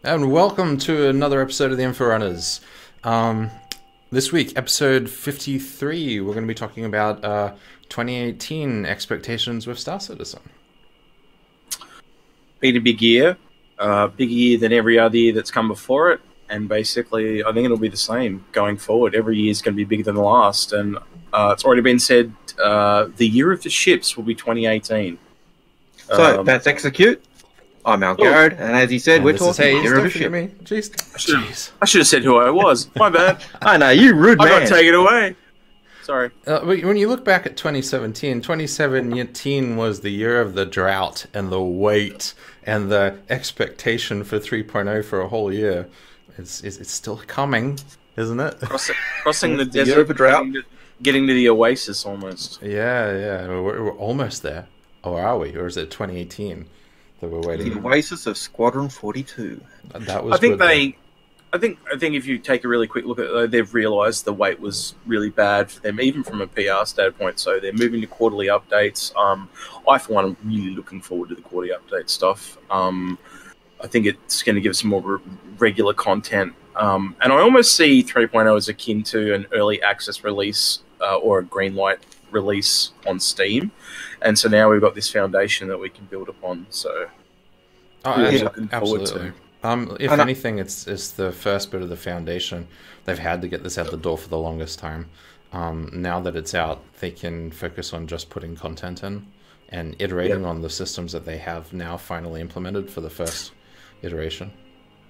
And welcome to another episode of the Inforunners. This week, episode 53, we're going to be talking about 2018 expectations with Star Citizen. Been a bigger year than every other year that's come before it, and basically I think it'll be the same going forward. Every year is going to be bigger than the last, and it's already been said the year of the ships will be 2018. So that's execute. I'm Algared, and as he said, we're talking Haze, year of a don't ship. forget me. Jeez. I should have said who I was. My bad. I know, you rude I man. got taken away. Sorry. When you look back at 2017 was the year of the drought and the wait and the expectation for 3.0 for a whole year. It's still coming, isn't it? Crossing the year desert, of a drought. getting to the oasis almost. Yeah. We're almost there. Or are we? Or is it 2018 that we're waiting? The oasis of Squadron 42. That was I think good, I think if you take a really quick look at it, they've realised the wait was really bad for them, even from a PR standpoint. So they're moving to quarterly updates. I, for one, am really looking forward to the quarterly update stuff. I think it's going to give us some more regular content. And I almost see 3.0 as akin to an early access release or a green light release on Steam. And so now we've got this foundation that we can build upon. So yeah, looking forward absolutely. to. If anything, it's the first bit of the foundation. They've had to get this out the door for the longest time. Now that it's out, they can focus on just putting content in and iterating on the systems that they have now finally implemented for the first iteration.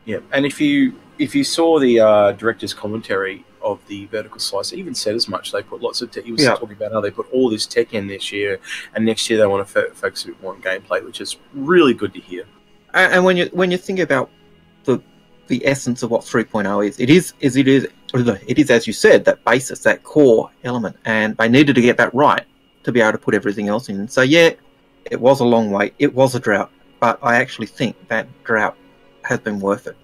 Yeah, and if you saw the director's commentary of the vertical slice, it even said as much. They put lots of tech. He was talking about how they put all this tech in this year, and next year they want to focus a bit more on gameplay, which is really good to hear. And when you think about the essence of what 3.0 is, it is as you said, that basis, that core element, and they needed to get that right to be able to put everything else in. So yeah, it was a long wait, it was a drought, but I actually think that drought has been worth it.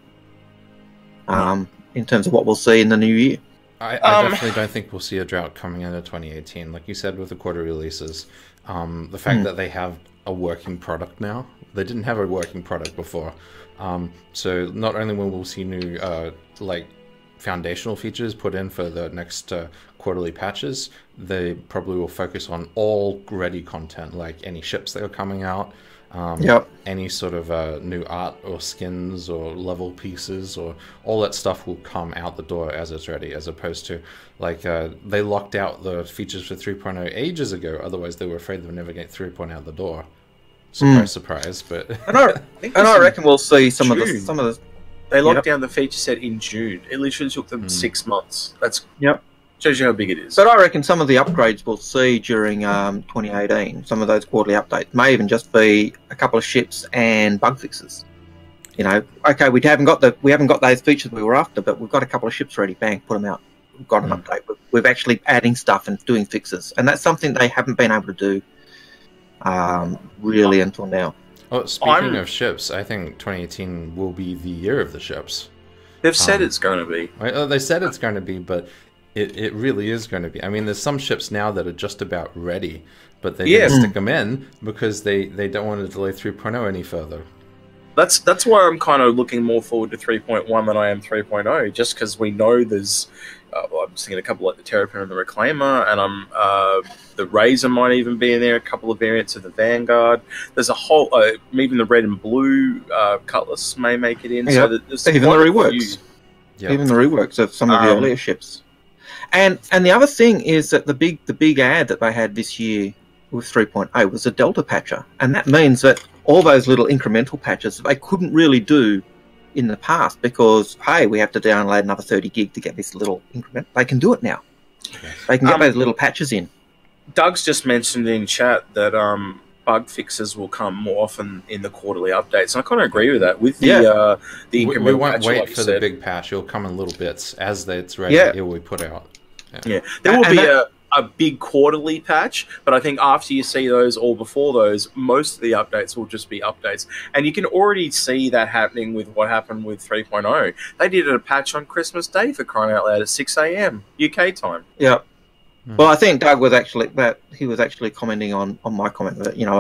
In terms of what we'll see in the new year. I definitely don't think we'll see a drought coming into 2018. Like you said with the quarter releases, the fact that they have a working product now, they didn't have a working product before. So not only will we see new foundational features put in for the next quarterly patches, they probably will focus on all ready content, like any ships that are coming out, any sort of new art or skins or level pieces, or all that stuff will come out the door as it's ready, as opposed to they locked out the features for 3.0 ages ago, otherwise they were afraid they would never get 3.0 out the door. Surprise, but and I reckon we'll see some of the They locked down the feature set in June. It literally took them 6 months. That's shows you how big it is. But I reckon some of the upgrades we'll see during 2018, some of those quarterly updates, may even just be a couple of ships and bug fixes. You know, okay, we haven't got those features we were after, but we've got a couple of ships ready. Bang, put them out. We've got an update. We're actually adding stuff and doing fixes, and that's something they haven't been able to do really until now. Oh, speaking of ships, I think 2018 will be the year of the ships. They've said it's going to be. They said it's going to be, but it really is going to be. I mean, there's some ships now that are just about ready, but they didn't stick them in because they don't want to delay 3.0 any further. That's why I'm kind of looking more forward to 3.1 than I am 3.0, just because we know there's... I'm just thinking a couple like the Terrapin and the Reclaimer, and the Razor might even be in there, a couple of variants of the Vanguard. There's a whole... even the red and blue Cutlass may make it in. Yeah. So there's even the reworks. Even the reworks of some of the earlier ships. And the other thing is that the big ad that they had this year with 3.0 was a Delta patcher, and that means that all those little incremental patches that they couldn't really do in the past because, hey, we have to download another 30 gig to get this little increment. They can do it now. They can get those little patches in. Doug's just mentioned in chat that bug fixes will come more often in the quarterly updates, and I kind of agree with that. With the incremental we won't patch, wait like for the big patch. It'll come in little bits as it's ready. It will be put out. Yeah, there will be a big quarterly patch, but I think after you see those or before those, most of the updates will just be updates. And you can already see that happening with what happened with 3.0. They did a patch on Christmas Day, for crying out loud, at 6 a.m. UK time. Yeah. Well, I think Doug was actually commenting on my comment that, you know,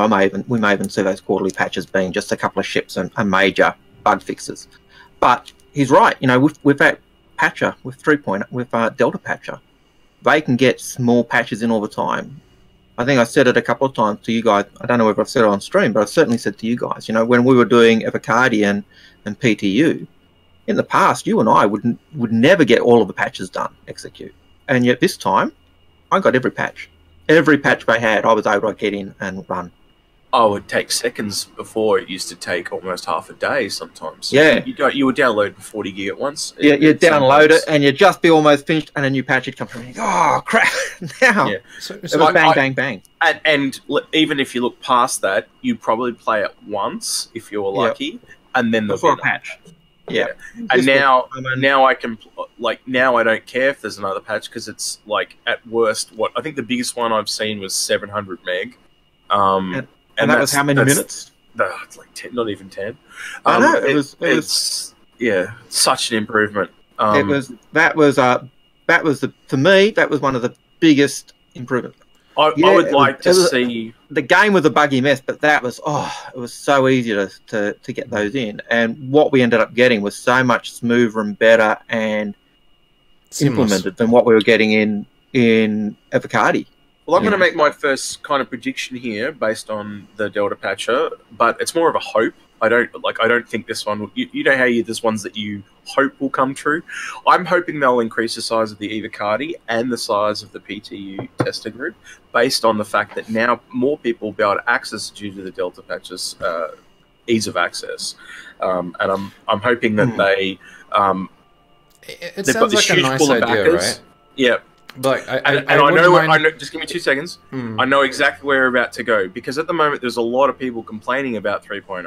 we may even see those quarterly patches being just a couple of ships and major bug fixes. But he's right. You know, with that patcher, with Delta Patcher, they can get small patches in all the time. I think I said it a couple of times to you guys. I don't know whether I've said it on stream, but I've certainly said to you guys, you know, when we were doing Avocadi and PTU, in the past, you and I would never get all of the patches done, execute. And yet this time, I got every patch. Every patch they had, I was able to get in and run. Oh, it would take seconds before it used to take almost half a day sometimes. Yeah. You would download 40 gig at once. Yeah, you'd download it and you'd just be almost finished and a new patch would come through and you go, oh, crap, now. Yeah. So it was bang. And even if you look past that, you'd probably play it once if you were lucky, and then before a patch. Yeah. And now I can, now I don't care if there's another patch because it's, like, at worst, I think the biggest one I've seen was 700 meg. And that was how many minutes? It's like 10, not even 10. I know. It's such an improvement. For me, that was one of the biggest improvements. I would like to see... The game was a buggy mess, but it was so easy to get those in. And what we ended up getting was so much smoother and better and implemented than what we were getting in Avocadi. Well, I'm going to make my first kind of prediction here based on the Delta Patcher, but it's more of a hope. I don't think this one. You know how there's ones that you hope will come true. I'm hoping they'll increase the size of the Avocadi and the size of the PTU tester group, based on the fact that now more people will be able to access due to the Delta Patcher's ease of access. And I'm hoping that they. It sounds like a nice idea, right? Yeah. But I know. Just give me 2 seconds. I know exactly where we're about to go, because at the moment there's a lot of people complaining about 3.0,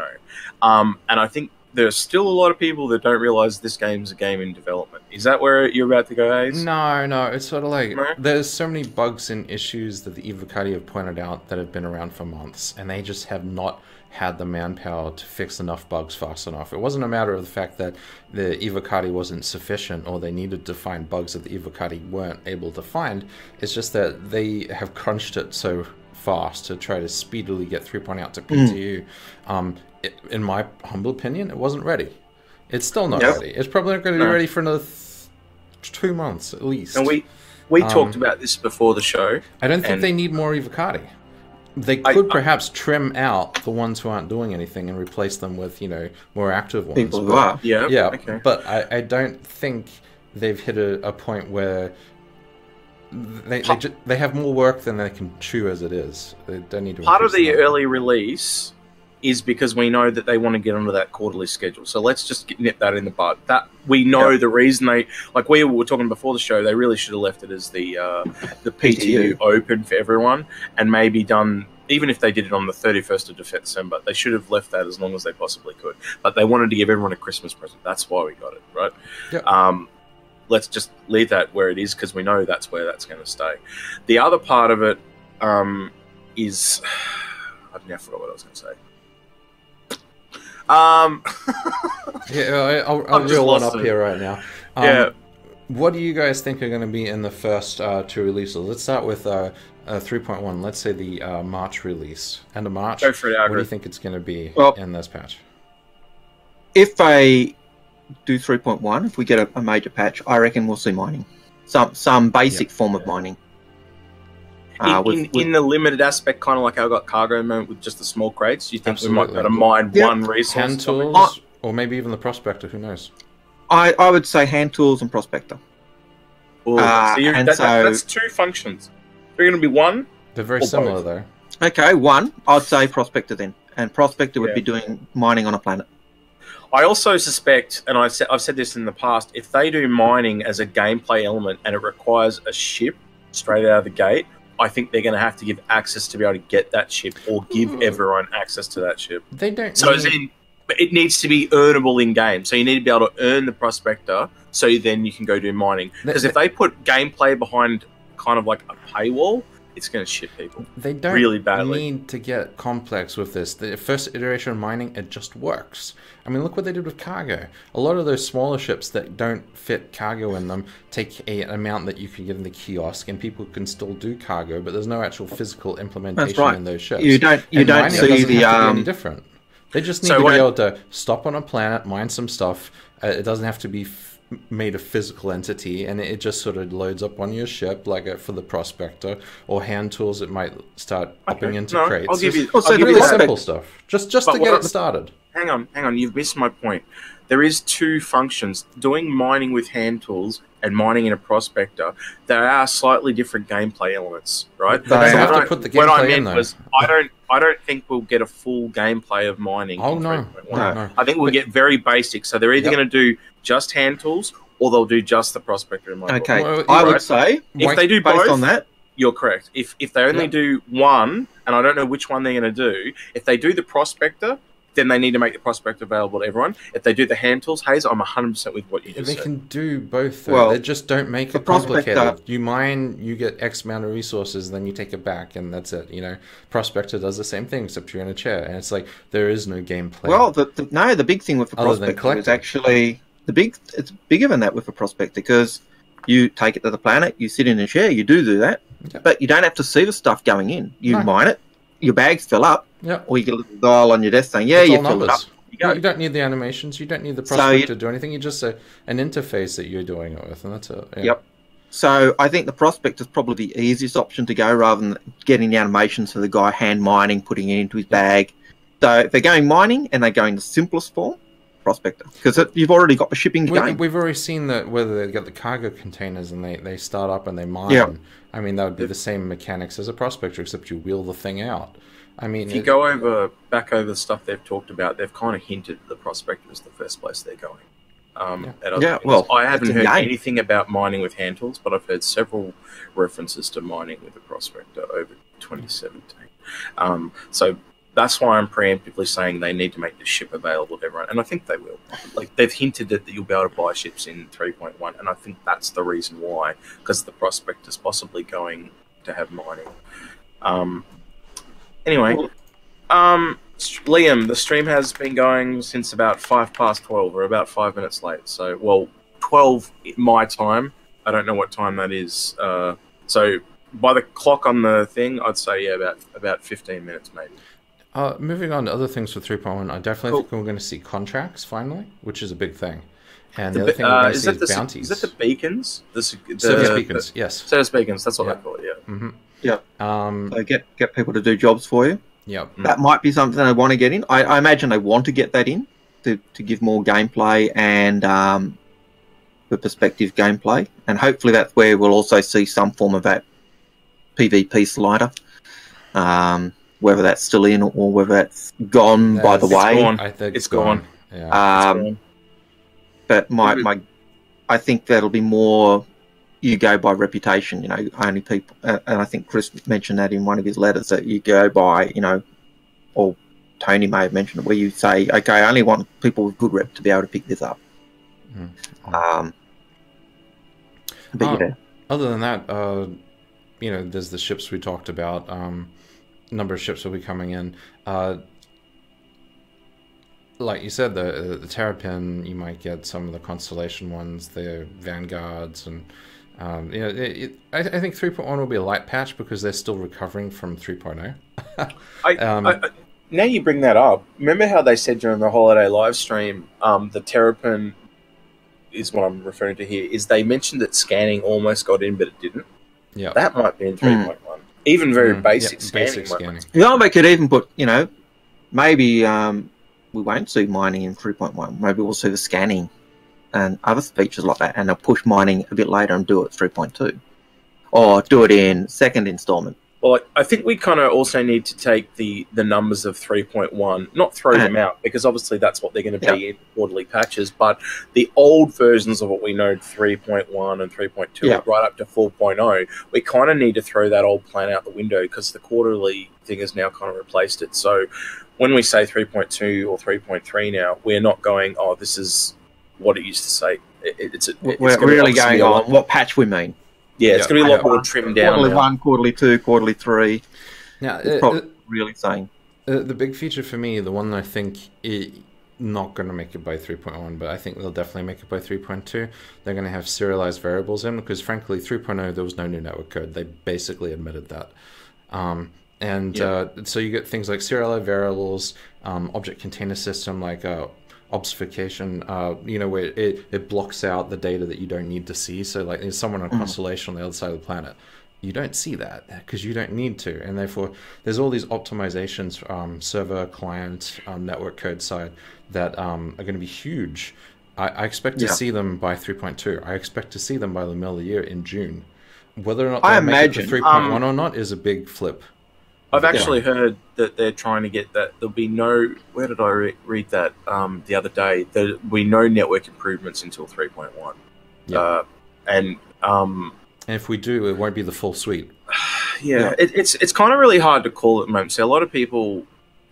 and I think there's still a lot of people that don't realize this game's a game in development. Is that where you're about to go, Haze? No. It's sort of like there's so many bugs and issues that the Avocadi have pointed out that have been around for months, and they just have not had the manpower to fix enough bugs fast enough. It wasn't a matter of the fact that the Avocadi wasn't sufficient or they needed to find bugs that the Avocadi weren't able to find. It's just that they have crunched it so fast to try to speedily get 3.0 out to PTU. In my humble opinion, it wasn't ready. It's still not ready. It's probably not going to be ready for another 2 months at least. And we talked about this before the show. I don't think they need more Avocadi. They could perhaps trim out the ones who aren't doing anything and replace them with, more active ones. People who are. Yeah. Okay. But I don't think they've hit a point where they have more work than they can chew as it is. They don't need to. Part of the early release is because we know that they want to get onto that quarterly schedule. So let's just nip that in the bud. That we know the reason we were talking before the show, they really should have left it as the PTU open for everyone, and maybe done, even if they did it on the 31st of December, they should have left that as long as they possibly could. But they wanted to give everyone a Christmas present. That's why we got it, right? Yeah. Let's just leave that where it is, because we know that's where that's going to stay. The other part of it is... I've now forgot what I was going to say. I'll reel one up here right now. What do you guys think are going to be in the first 2 releases? Let's start with 3.1. Let's say the March release. End of March. Go for it, Algared. What do you think it's going to be in this patch? If they do 3.1, if we get a major patch, I reckon we'll see mining. Some basic form of mining. In the limited aspect, kind of like I got cargo moment with just the small crates, do you think we might be able to mine one resource? Hand tools, or maybe even the prospector, who knows? I would say hand tools and prospector. That's 2 functions. They're going to be 1? They're very similar, though. Okay, 1, I'd say prospector then. And prospector would be doing mining on a planet. I also suspect, and I've said this in the past, if they do mining as a gameplay element and it requires a ship straight out of the gate, I think they're going to have to give access to be able to get that ship, or give everyone access to that ship. They don't. So it needs to be earnable in game. So you need to be able to earn the prospector, so then you can go do mining. Because if they put gameplay behind kind of like a paywall, it's going to shit people. They don't really badly need to get complex with this. The first iteration of mining, it just works. I mean, look what they did with cargo. A lot of those smaller ships that don't fit cargo in them take an amount that you can get in the kiosk, and people can still do cargo, but there's no actual physical implementation in those ships. You don't see the any different. They just need to be able to stop on a planet, mine some stuff. It doesn't have to be made a physical entity, and it just sort of loads up on your ship, like for the prospector, or hand tools. It might start upping into crates. I'll give you really simple stuff, just to get it started. Hang on, you've missed my point. There is two functions: doing mining with hand tools and mining in a prospector. There are slightly different gameplay elements, right? They have to put the gameplay in, though. I don't think we'll get a full gameplay of mining. Oh, no. I think we'll get very basic. So they're either going to do just hand tools, or they'll do just the prospector. In my book. Well, I would say, if they do based both, on that, you're correct. If they only do one, and I don't know which one they're going to do, if they do the prospector, then they need to make the prospector available to everyone. If they do the hand tools, Haze, I'm 100% with what you just said. They can do both, though. Well, they just don't make it complicated. You mine, you get X amount of resources, then you take it back, and that's it. You know, prospector does the same thing, except you're in a chair, and it's like there is no gameplay. Well, the big thing with the prospector is actually it's bigger than that with the prospector, because you take it to the planet, you sit in a chair, you do that, but you don't have to see the stuff going in. You mine it, your bags fill up, or you get a little dial on your desk saying, you filled it up. You don't need the animations, you don't need the prospector to do anything, you just an interface that you're doing it with, and that's it. Yeah. Yep. So I think the prospector is probably the easiest option to go, rather than getting the animations for the guy hand mining, putting it into his bag. So if they're going mining and they're going the simplest form, prospector, because you've already got the shipping going. We've already seen that whether they get the cargo containers and they start up and they mine. Yep. I mean, that would be the same mechanics as a prospector, except you wheel the thing out. I mean, if you go back over the stuff they've talked about, they've kind of hinted the prospector is the first place they're going. Well, I haven't heard anything about mining with hand tools, but I've heard several references to mining with a prospector over 2017. So that's why I'm preemptively saying they need to make the ship available to everyone, and I think they will. Like, they've hinted that you'll be able to buy ships in 3.1, and I think that's the reason why, because the prospector's possibly going to have mining. Anyway, Liam, the stream has been going since about 12:05. We're about 5 minutes late. So, 12 my time. I don't know what time that is. So, by the clock on the thing, I'd say, about 15 minutes maybe. Moving on to other things for 3.1, I definitely think we're going to see contracts finally, which is a big thing. And the other thing we're going to see is bounties. Is that the beacons? Service beacons, yes. Service beacons, that's what they call it, yeah. Mm-hmm. Yep. So get people to do jobs for you. Yep. That might be something they want to get in. I imagine they want to get that in to give more gameplay and the perspective gameplay. And hopefully that's where we'll also see some form of that PvP slider. Whether that's still in or whether that's gone by the way. I think it's gone. Yeah. It's gone. But I think that'll be more you go by reputation, you know, only people, and I think Chris mentioned that in one of his letters, that you go by, you know, or Tony may have mentioned it, where you say, okay, I only want people with good rep to be able to pick this up. Other than that, you know, there's the ships we talked about. Number of ships will be coming in. Like you said, the Terrapin, you might get some of the Constellation ones, the Vanguards, and you know, I think 3.1 will be a light patch because they're still recovering from 3.0. Now you bring that up, remember how they said during the holiday live stream, the Terrapin is what I'm referring to here, is they mentioned that scanning almost got in, but it didn't. Yeah, that might be in 3.1. Even very basic scanning. Yeah, they could even put, you know, maybe we won't see mining in 3.1. Maybe we'll see the scanning and other features like that, and they'll push mining a bit later and do it 3.2. Or do it in second installment. Well, I think we kind of also need to take the numbers of 3.1, not throw them out, because obviously that's what they're going to be in quarterly patches, but the old versions of what we know, 3.1 and 3.2, right up to 4.0, we kind of need to throw that old plan out the window, because the quarterly thing has now kind of replaced it. So when we say 3.2 or 3.3 now, we're not going, oh, this is what it used to say. We're really going on what patch we mean. Yeah, it's going to be a lot more trimmed down. Quarterly 1, quarterly 2, quarterly 3. Now, really saying. The big feature for me, the one I think not going to make it by 3.1, but I think they'll definitely make it by 3.2. They're going to have serialized variables in, because frankly, 3.0, there was no new network code. They basically admitted that. And so you get things like serialized variables, object container system like obfuscation, where it blocks out the data that you don't need to see. So like there's someone on a constellation on the other side of the planet. You don't see that because you don't need to. And therefore, there's all these optimizations, server, client, network code side that are going to be huge. I expect to see them by 3.2. I expect to see them by the middle of the year in June. Whether or not they make it to 3.1 or not is a big flip. I've actually heard that they're trying to get that. There'll be no... Where did I read that the other day? There'll be no network improvements until 3.1. Yeah. And if we do, it won't be the full suite. It's kind of really hard to call at the moment. So a lot of people...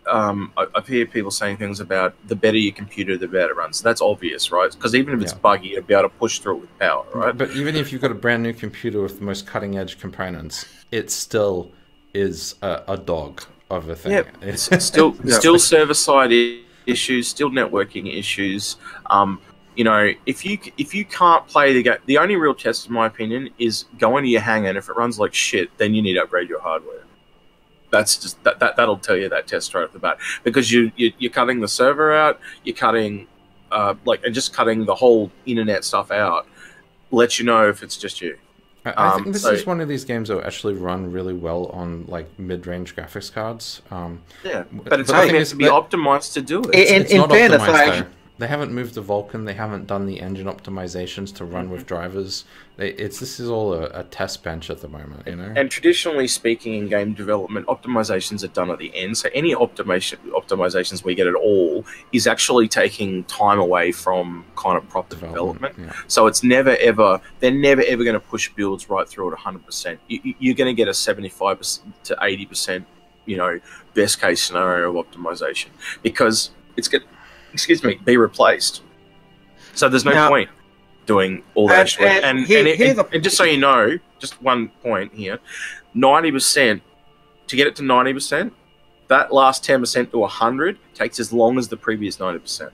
I've heard people saying things about the better your computer, the better it runs. That's obvious, right? Because even if it's buggy, you'll be able to push through it with power, right? But even if you've got a brand new computer with the most cutting edge components, it still is a dog of a thing. Yeah, it's still server side issues, still networking issues. If you can't play the game, the only real test, in my opinion, is go into your hangar, and if it runs like shit, then you need to upgrade your hardware. That's just that'll tell you that test right off the bat, because you're cutting the server out, you're cutting and just cutting the whole internet stuff out. Lets you know if it's just you. I think this is one of these games that will actually run really well on like mid-range graphics cards. But it's going to have to be optimized to do it. It's not fairness, optimized though. They haven't moved the Vulkan. They haven't done the engine optimizations to run with drivers. This is all a test bench at the moment, you know. And traditionally speaking, in game development, optimizations are done at the end. So any optimizations we get at all is actually taking time away from kind of proper development. Yeah. So it's they're never ever going to push builds right through at 100%. You're going to get a 75% to 80%, best case scenario of optimization, because it's going to be replaced. So there's no point doing all that shit. And just so you know, just one point here, 90%, to get it to 90%, that last 10% to 100 takes as long as the previous 90%.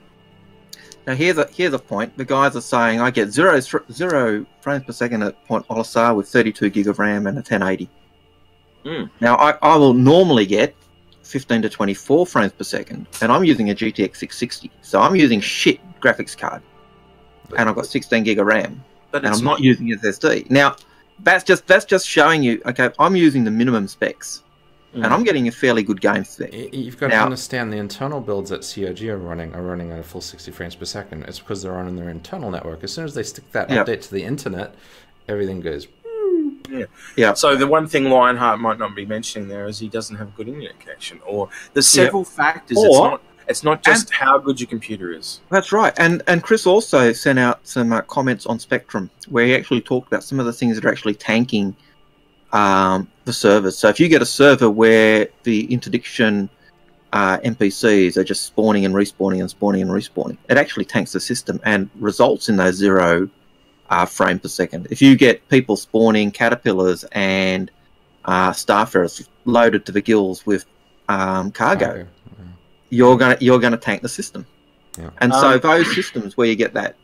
Now here's a point. The guys are saying I get zero frames per second at Point Olisar with 32 gig of RAM and a 1080. Now I will normally get 15 to 24 frames per second, and I'm using a GTX 660, so I'm using shit graphics card, and I've got 16 gig of RAM, and I'm not using SSD. Now, that's just showing you, okay, I'm using the minimum specs, and I'm getting a fairly good game spec. You've got to understand the internal builds that COG are running at a full 60 frames per second. It's because they're on their internal network. As soon as they stick that update to the internet, everything goes. Yeah. So the one thing Lionheart might not be mentioning there is he doesn't have a good internet connection, or there's several factors. It's not just how good your computer is. That's right. And Chris also sent out some comments on Spectrum where he actually talked about some of the things that are actually tanking the servers. So if you get a server where the interdiction NPCs are just spawning and respawning and spawning and respawning, it actually tanks the system and results in those 0 frame per second. If you get people spawning caterpillars and starfarers loaded to the gills with cargo, you're gonna tank the system. And so those systems where you get that,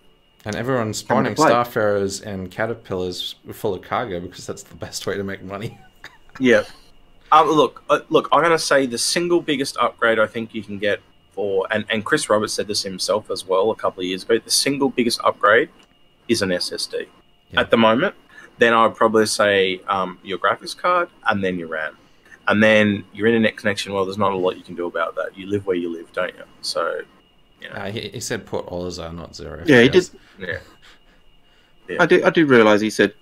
and everyone's spawning starfarers and caterpillars full of cargo because that's the best way to make money. Look, I'm gonna say the single biggest upgrade I think you can get and Chris Roberts said this himself as well a couple of years ago, the single biggest upgrade is an SSD at the moment. Then I would probably say your graphics card and then your RAM. And then your internet connection, well, there's not a lot you can do about that. You live where you live, don't you? So, he said Port Olisar, not 0. Yeah, he did. I do realise he said,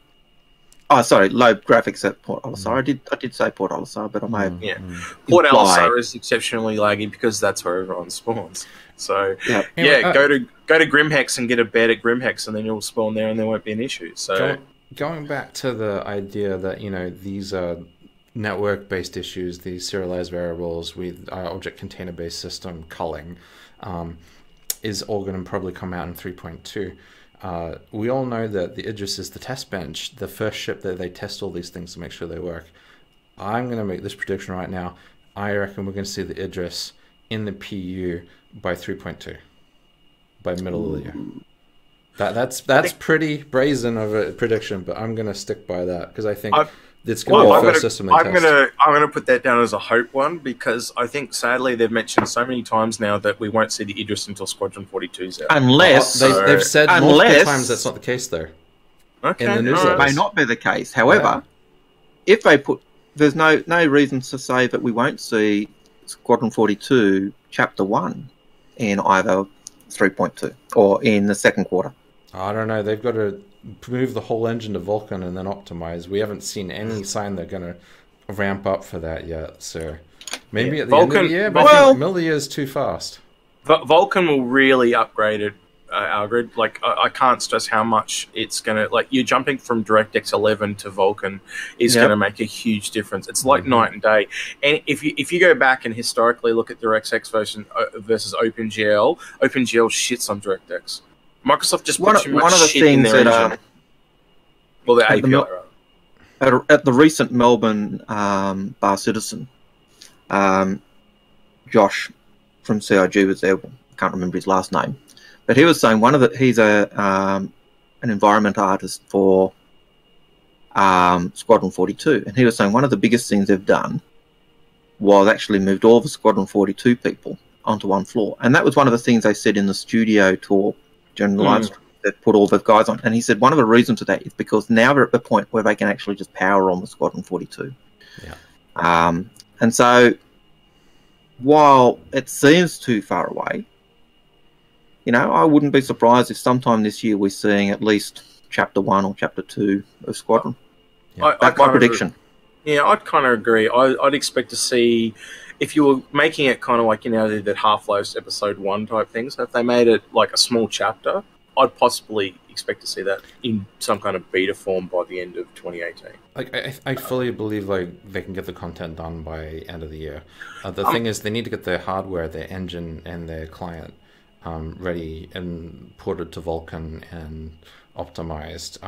low graphics at Port Olisar. I did say Port Olisar, but I may have Port Olisar is exceptionally laggy because that's where everyone spawns. So go to Grimhex and get a bed at Grimhex, and then you'll spawn there, and there won't be an issue. So going back to the idea that these are network-based issues, these serialized variables with object container-based system culling, is all going to probably come out in 3.2. We all know that the Idris is the test bench, the first ship that they test all these things to make sure they work. I'm going to make this prediction right now. I reckon we're going to see the Idris in the PU by 3.2, by middle of the year. That's pretty brazen of a prediction, but I'm going to stick by that because I think It's going to be the first system they test. I'm gonna put that down as a hope one, because I think sadly they've mentioned so many times now that we won't see the Idris until Squadron 42's out. Unless they've said multiple times that's not the case, though. Okay, in the newsletter. It may not be the case. However, if they put, there's no reasons to say that we won't see Squadron 42 Chapter 1 in either 3.2 or in the second quarter. I don't know. They've got to move the whole engine to Vulkan and then optimize. We haven't seen any sign they're going to ramp up for that yet. So maybe at the end of the year, but I think middle of the year is too fast. Vulkan will really upgrade it. Algared, like I can't stress how much it's gonna, like, you're jumping from DirectX 11 to Vulkan is gonna make a huge difference. It's like night and day. And if you go back and historically look at DirectX versus OpenGL, OpenGL shits on DirectX. Microsoft just puts too much shit in their engine. Well, the API. At the recent Melbourne Bar Citizen, Josh from CIG was there. I can't remember his last name. But he was saying he's an environment artist for Squadron 42, and he was saying one of the biggest things they've done was actually moved all the Squadron 42 people onto one floor, and that was one of the things they said in the studio tour during the live stream. They put all the guys on, and he said one of the reasons for that is because now they're at the point where they can actually just power on the Squadron 42. Yeah. And so while it seems too far away, you know, I wouldn't be surprised if sometime this year we're seeing at least Chapter 1 or Chapter 2 of Squadron. Yeah. That's my prediction. Yeah, I'd kind of agree. I'd expect to see, if you were making it kind of like, you know, they did Half-Life's Episode 1 type things, if they made it like a small chapter, I'd possibly expect to see that in some kind of beta form by the end of 2018. Like, I fully believe like they can get the content done by end of the year. The thing is, they need to get their hardware, their engine, and their client ready and ported to Vulkan and optimized.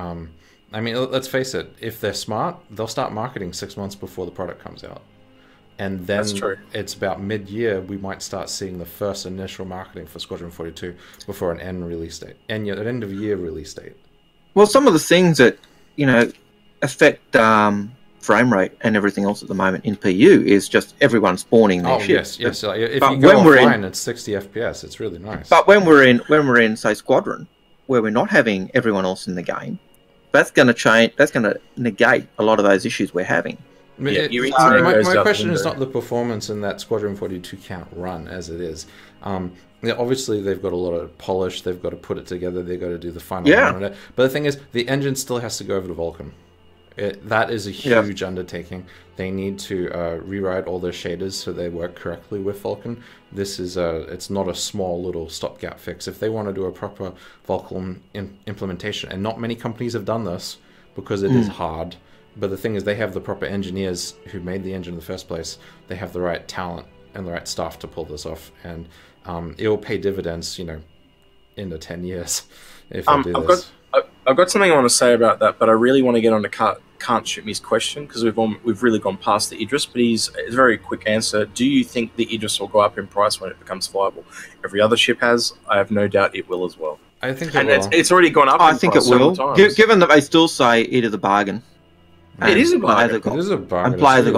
I mean, let's face it, if they're smart, they'll start marketing 6 months before the product comes out. And then it's about mid-year, we might start seeing the first initial marketing for Squadron 42 before an end release date, and an end-of-year release date. Well, some of the things that, you know, affect frame rate and everything else at the moment in PU is just everyone spawning their ships. Yes. If you go offline, it's 60 FPS. It's really nice. But when we're in, say, Squadron, where we're not having everyone else in the game, that's going to change. That's going to negate a lot of those issues we're having. My question is not the performance in that Squadron 42 can't run as it is. Obviously, they've got a lot of polish. They've got to put it together. They've got to do the final monitor. But the thing is, the engine still has to go over to Vulkan. That is a huge undertaking. They need to rewrite all their shaders so they work correctly with Vulkan. This is it's not a small little stopgap fix. If they want to do a proper Vulkan implementation, and not many companies have done this because it is hard. But the thing is, they have the proper engineers who made the engine in the first place. They have the right talent and the right staff to pull this off, and it will pay dividends, you know, in the 10 years if they do this. I've got something I want to say about that, but I really want to get on to Can't Shoot Me's question, because we've really gone past the Idris, but it's a very quick answer. Do you think the Idris will go up in price when it becomes viable? Every other ship has. I have no doubt it will as well. I think it will. It's already gone up. I think it will, given that they still say it is a bargain. It is a bargain. It is a bargain. And players have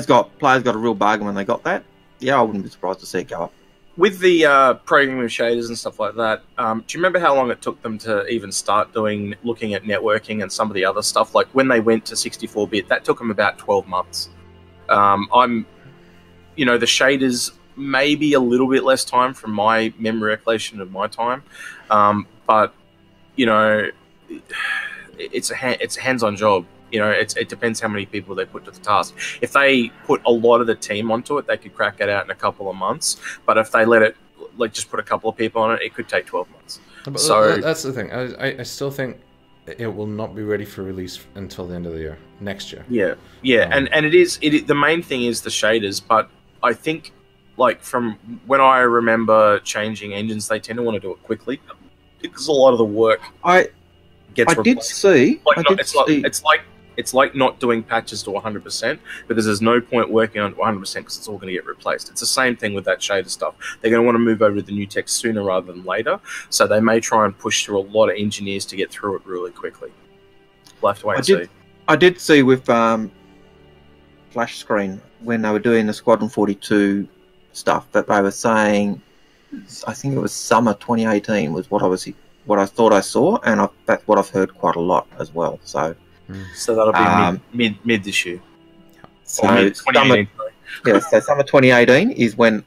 got, players got a real bargain when they got that. Yeah, I wouldn't be surprised to see it go up. With the programming of shaders and stuff like that, do you remember how long it took them to even start looking at networking and some of the other stuff? Like when they went to 64-bit, that took them about 12 months. The shaders maybe a little bit less time from my memory recollection of my time, but you know, it's a hands-on job. You know, it depends how many people they put to the task. If they put a lot of the team onto it, they could crack it out in a couple of months. But if they let it, like, just put a couple of people on it, it could take 12 months. But so that's the thing. I still think it will not be ready for release until the end of the year, next year. Yeah, and it is the main thing is the shaders. But I think, like, from when I remember changing engines, they tend to want to do it quickly because a lot of the work gets replaced. It's like not doing patches to 100% because there's no point working on it 100% because it's all going to get replaced. It's the same thing with that shader stuff. They're going to want to move over to the new tech sooner rather than later, so they may try and push through a lot of engineers to get through it really quickly. We'll have to wait and see. I did see with Flash Screen when they were doing the Squadron 42 stuff that they were saying, I think it was summer 2018 was what I thought I saw, and that's what I've heard quite a lot as well. So that'll be mid this year. So summer 2018 is when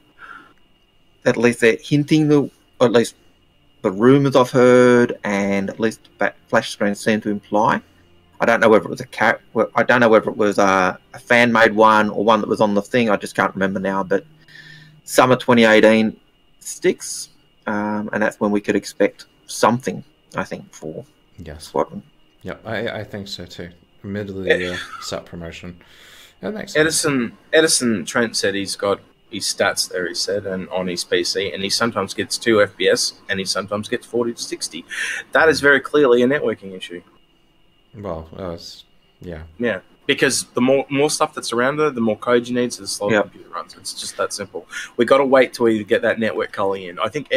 at least they're hinting or at least the rumours I've heard, and at least Flash Screen seem to imply. I don't know whether it was a fan-made one or one that was on the thing. I just can't remember now. But summer 2018 sticks, and that's when we could expect something, I think, for Squadron. Yeah, I think so too. Mid of the year, SAP promotion. That makes sense. Edison Trent said he's got his stats there, he said, and on his PC, and he sometimes gets 2 FPS, and he sometimes gets 40 to 60. That is very clearly a networking issue. Well, yeah, because the more stuff that's around there, the more code you need, so the slower the computer runs. It's just that simple. We got to wait till we get that network culling in. I think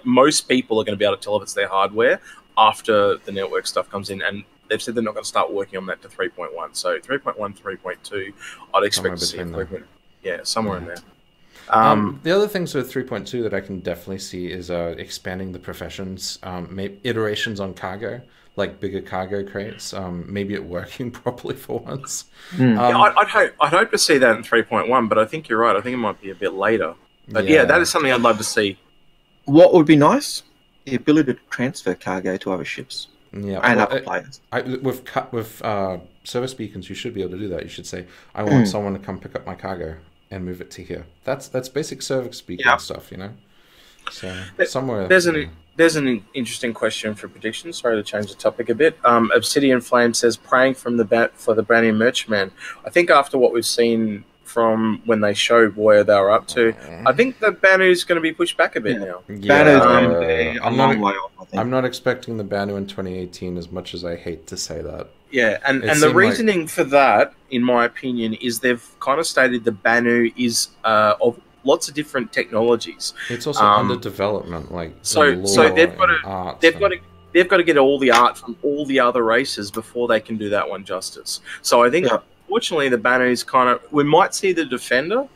most people are going to be able to tell if it's their hardware after the network stuff comes in, and they've said they're not going to start working on that to 3.1. So 3.1, 3.2, I'd expect to see improvement. Yeah, somewhere in there. The other things with 3.2 that I can definitely see is expanding the professions, iterations on cargo, like bigger cargo crates, maybe it working properly for once. I'd hope to see that in 3.1, but I think you're right. I think it might be a bit later. But that is something I'd love to see. What would be nice? The ability to transfer cargo to other ships. Yeah, and other players. With service beacons, you should be able to do that. You should say, "I want someone to come pick up my cargo and move it to here." That's basic service beacon stuff, you know. So somewhere there's an interesting question for predictions. Sorry to change the topic a bit. Obsidian Flame says, "Praying for the brand new Merchman." I think after what we've seen from when they showed where they were up to, I think the Banu's going to be pushed back a bit now. I'm not expecting the Banu in 2018 as much as I hate to say that. Yeah, and the reasoning for that, in my opinion, is they've kind of stated the Banu is of lots of different technologies. It's also under development, so they've got to get all the art from all the other races before they can do that one justice. So I think. Yeah. Fortunately, the Banu is we might see the Defender,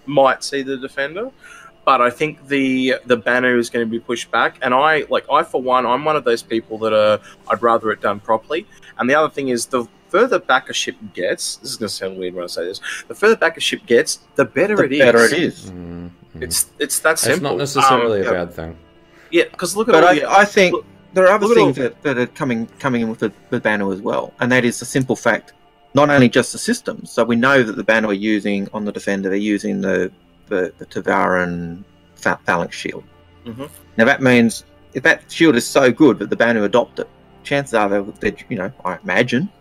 but I think the Banu is going to be pushed back. And I for one, I'm one of those people that I'd rather it done properly. And the other thing is, the further back a ship gets, this is going to sound weird when I say this, the further back a ship gets, the better it is. Mm-hmm. It's that simple. It's not necessarily a bad thing. Yeah, because look at but I think there are other things that are coming in with the Banu as well, and that is the simple fact. Not only just the systems, so we know that the Banu are using on the Defender, they're using the Tavaran phalanx shield. Mm-hmm. Now that means if that shield is so good that the Banu adopt it, chances are I imagine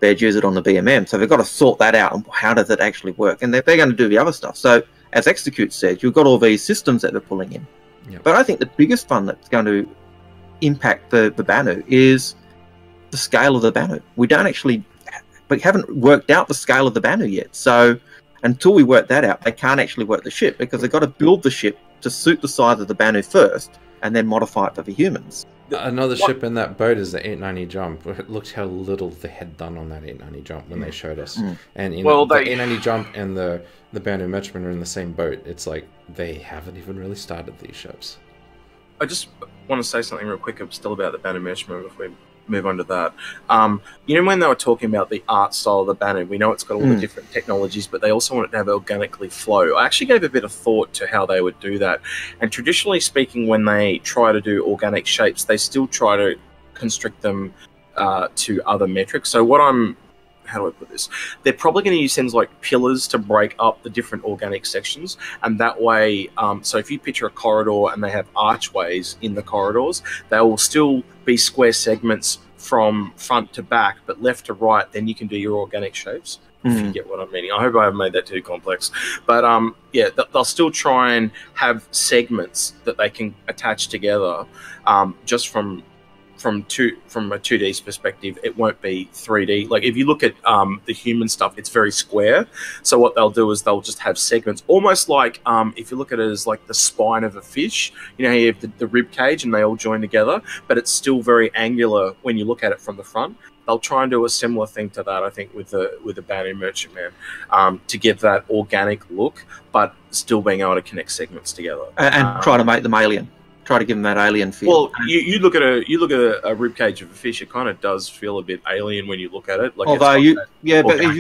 they'd use it on the BMM. So they've got to sort that out and how does it actually work, and they're going to do the other stuff. So as Execute said, you've got all these systems that they're pulling in. Yep. But I think the biggest fun that's going to impact the Banu is the scale of the Banu. We haven't worked out the scale of the Banu yet. So until we work that out, they can't actually work the ship because they've got to build the ship to suit the size of the Banu first and then modify it for the humans. Another ship in that boat is the 890 jump. Look how little they had done on that 890 jump when they showed us. And the 890 jump and the Banu Merchantman are in the same boat. It's like they haven't even really started these ships. I just want to say something real quick still about the Banu Merchantman before we move on to that. When they were talking about the art style of the Banu, we know it's got all the different technologies, but they also want it to have organically flow. I actually gave a bit of thought to how they would do that. And traditionally speaking, when they try to do organic shapes, they still try to constrict them to other metrics. So how do I put this? They're probably going to use things like pillars to break up the different organic sections, and that way, so if you picture a corridor and they have archways in the corridors, they will still be square segments from front to back, but left to right, then you can do your organic shapes, if you get what I'm meaning. I hope I haven't made that too complex. But they'll still try and have segments that they can attach together just from a 2D's perspective. It won't be 3D. Like if you look at the human stuff, it's very square. So what they'll do is they'll just have segments, almost like if you look at it as like the spine of a fish. You have the rib cage and they all join together, but it's still very angular when you look at it from the front. they'll try and do a similar thing to that, I think, with the Banu Merchantman, to give that organic look, but still being able to connect segments together and try to make them alien. Try to give them that alien feel. Well, you look at a ribcage of a fish, it kind of does feel a bit alien when you look at it. Like, although but if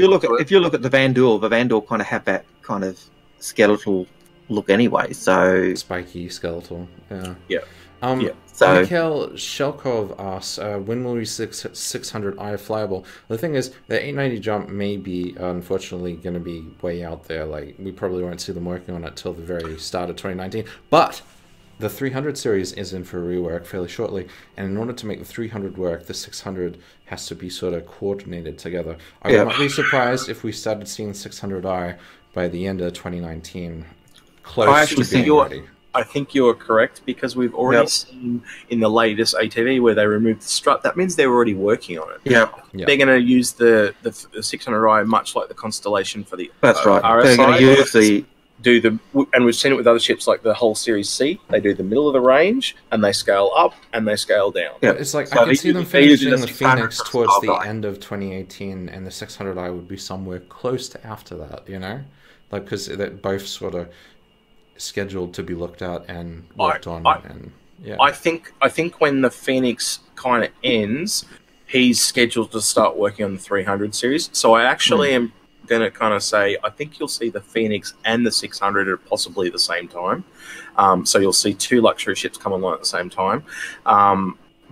you look at the Vandal kind of have that kind of skeletal look anyway. So spiky skeletal. Yeah. So Mikhail Shelkov asks, when will we 600i flyable? The thing is, the 890 jump may be, unfortunately, going to be way out there. Like, we probably won't see them working on it till the very start of 2019. But the 300 series is in for a rework fairly shortly, and in order to make the 300 work, the 600 has to be sort of coordinated together. I would not be surprised if we started seeing 600i by the end of 2019, close to being ready. I think you're correct, because we've already seen in the latest ATV where they removed the strut. That means they're already working on it. Yeah. They're going to use the 600i much like the Constellation for the That's right. RSI. They're going to use and we've seen it with other ships like the whole Series C. They do the middle of the range, and they scale up and they scale down. Yeah, it's like, I can see them finishing the Phoenix towards the end of 2018, and the 600i would be somewhere close to after that, you know? Like, because they're both sort of scheduled to be looked at and worked on. I think when the Phoenix kind of ends, he's scheduled to start working on the 300 series. So I actually am going to kind of say, I think you'll see the Phoenix and the 600 at possibly the same time. So you'll see two luxury ships come online at the same time.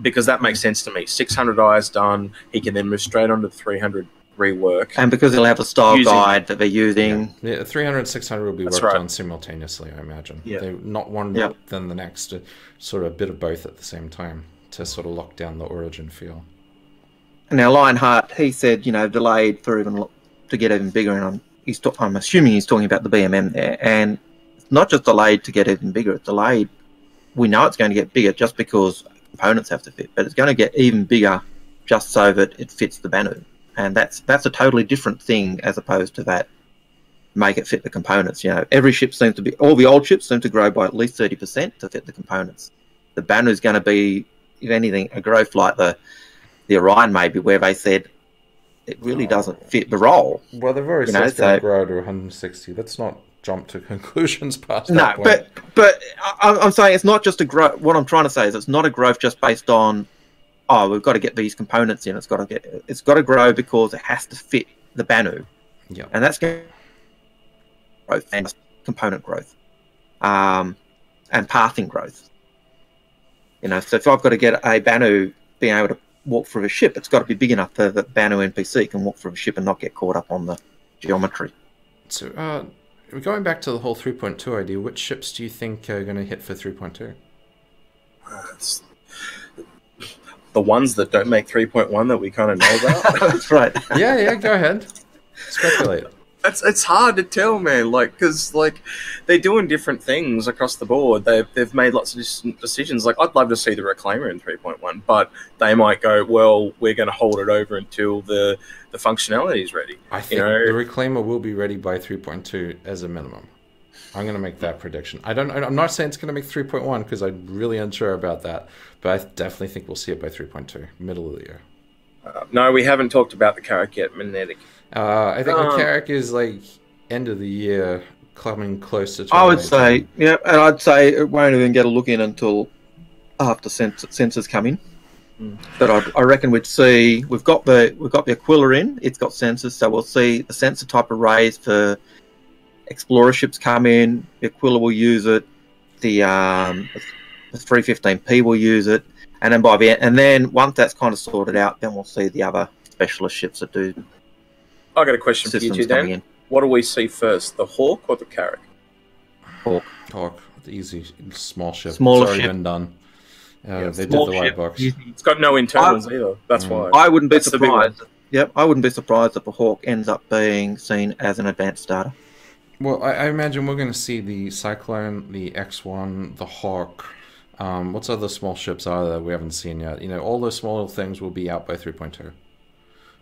Because that makes sense to me. 600i is done. He can then move straight onto the 300 rework. And because they'll have a style guide that they're using. Yeah, 300 and 600 will be worked on simultaneously, I imagine. They're not one then the next, sort of a bit of both at the same time to sort of lock down the origin feel. Now, Lionheart, he said, delayed for even to get even bigger, and I'm assuming he's talking about the BMM there. And it's not just delayed to get even bigger, it's delayed. We know it's going to get bigger just because components have to fit, but it's going to get even bigger just so that it fits the Banu. And that's a totally different thing as opposed to that make it fit the components. Every ship seems to be, all the old ships seem to grow by at least 30% to fit the components. The Banu is going to be, if anything, a growth like the Orion maybe, where they said it really doesn't fit the role. Well, they've already said it's going to grow to 160. Let's not jump to conclusions past that point. But I'm saying it's not just a growth. What I'm trying to say is it's not a growth just based on, we've got to get these components in. It's got to grow because it has to fit the Banu. Yeah, and that's growth and component growth, and pathing growth. So if I've got to get a Banu being able to walk through a ship, it's got to be big enough that the Banu NPC can walk through a ship and not get caught up on the geometry. So, going back to the whole 3.2 idea, which ships do you think are going to hit for 3.2? The ones that don't make 3.1 that we kind of know about. That's right. Yeah, go ahead. Speculate. It's hard to tell, man. Because they're doing different things across the board. They've made lots of decisions. Like, I'd love to see the Reclaimer in 3.1, but they might go, well, we're going to hold it over until the functionality is ready. I think the Reclaimer will be ready by 3.2 as a minimum. I'm going to make that prediction. I'm not saying it's going to make 3.1 because I'm really unsure about that, but I definitely think we'll see it by 3.2, middle of the year. No, we haven't talked about the Crytek yet, Magnetic. I think the Crytek is end of the year, coming close to 2019. I would say, and I'd say it won't even get a look in until after sensors come in. But I reckon we'd see, we've got the Aquila in, it's got sensors, so we'll see the sensor type arrays for Explorer ships come in, the Aquila will use it, the 315P will use it, and then once that's kind of sorted out, then we'll see the other specialist ships that do. I got a question for you two, Dan. What do we see first, the Hawk or the Crytek? Hawk, the easy small ship. Smaller it's already ship. Been done. They did the white box. It's got no internals either. That's why. I wouldn't be surprised. I wouldn't be surprised if the Hawk ends up being seen as an advanced starter. Well, I imagine we're going to see the Cyclone, the X1, the Hawk. What's other small ships are there we haven't seen yet? All those small things will be out by 3.2.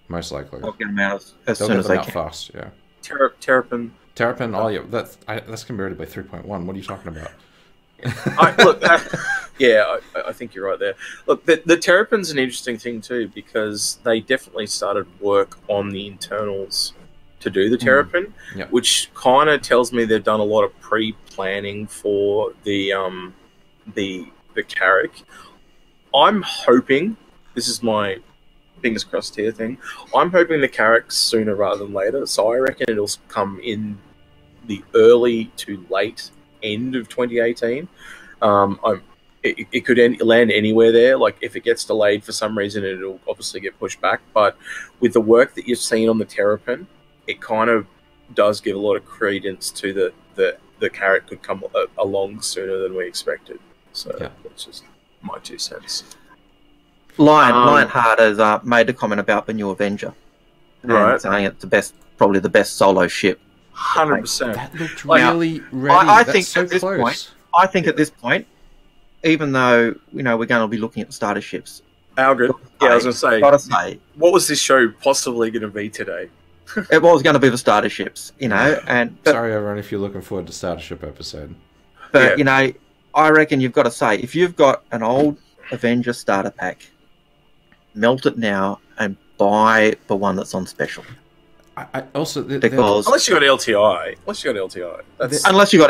Most likely. They'll get them out as soon as they can. Fast, yeah. Terrapin. Terrapin, that's going to be ready by 3.1. What are you talking about? I think you're right there. Look, the Terrapin's an interesting thing too, because they definitely started work on the internals to do the Terrapin, which kind of tells me they've done a lot of pre-planning for the Carrack. I'm hoping, this is my fingers crossed here thing, I'm hoping the Carrack sooner rather than later, so I reckon it'll come in the early to late end of 2018. It could land anywhere there. Like, if it gets delayed for some reason, it'll obviously get pushed back. But with the work that you've seen on the Terrapin, it kind of does give a lot of credence to the Carrack could come along sooner than we expected. So that's just my 2 cents. Lionheart has made a comment about the new Avenger, right? Saying it's probably the best solo ship. 100%. That looked really ready. I think so at this close. point, at this point, even though we're going to be looking at the starter ships, Algared. I was going to say, what was this show possibly going to be today? It was going to be the starter ships, And sorry, everyone, if you're looking forward to starter ship episode. But I reckon you've got to say, if you've got an old Avenger starter pack, melt it now and buy the one that's on special. I also because unless you got LTI, unless you got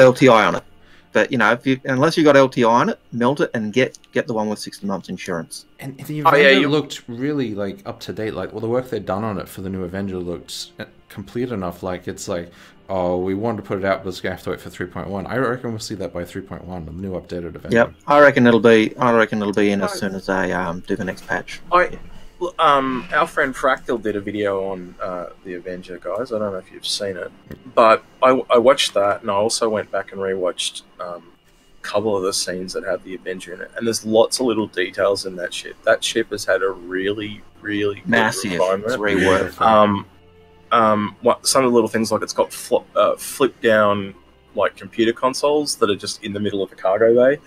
LTI on it, but unless you got LTI on it, melt it and get the one with 60 months insurance. And the Avenger looked really up to date. The work they'd done on it for the new Avenger looked complete enough. It's we wanted to put it out, but it's gonna have to wait for 3.1. I reckon we'll see that by 3.1, the new updated Avenger. Yep, I reckon it'll be in as soon as they do the next patch. Our friend Fractal did a video on the Avenger, guys. I don't know if you've seen it, but I watched that, and I also went back and rewatched a couple of the scenes that have the Avenger in it, and there's lots of little details in that ship. That ship has had a really, really massive rework. Some of the little things, like it's got flip down computer consoles that are just in the middle of the cargo bay,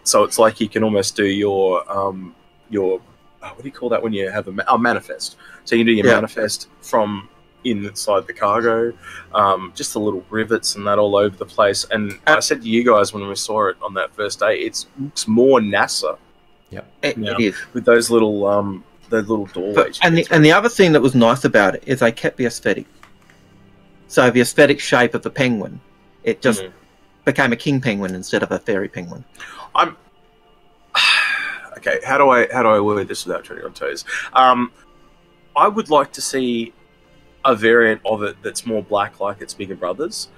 so it's like you can almost do your what do you call that when you have a manifest? So you can do your manifest from inside the cargo, just the little rivets and that all over the place. And I said to you guys when we saw it on that first day, it looks more NASA. Yep, it is, with those little doorways. And the other thing that was nice about it is they kept the aesthetic. So the aesthetic shape of the penguin, it just became a king penguin instead of a fairy penguin. Okay, how do I word this without treading on toes? I would like to see a variant of it that's more black, like its bigger brothers.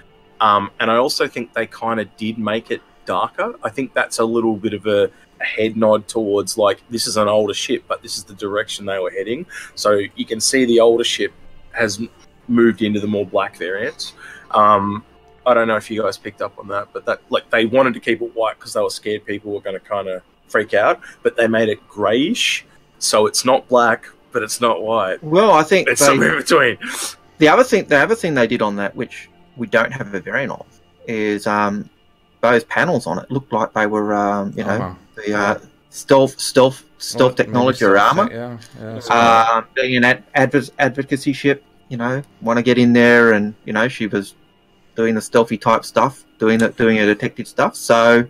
And I also think they kind of did make it darker. I think that's a little bit of a head nod towards this is an older ship, but this is the direction they were heading. So you can see the older ship has moved into the more black variants. I don't know if you guys picked up on that, but that they wanted to keep it white because they were scared people were going to kind of freak out, but they made it greyish, so it's not black, but it's not white. Well, I think it's somewhere in between. The other thing they did on that, which we don't have a variant of, is those panels on it looked like they were, the stealth technology or armor. Being an advocacy ship, want to get in there, and she was doing the stealthy type stuff, doing a detective stuff. So,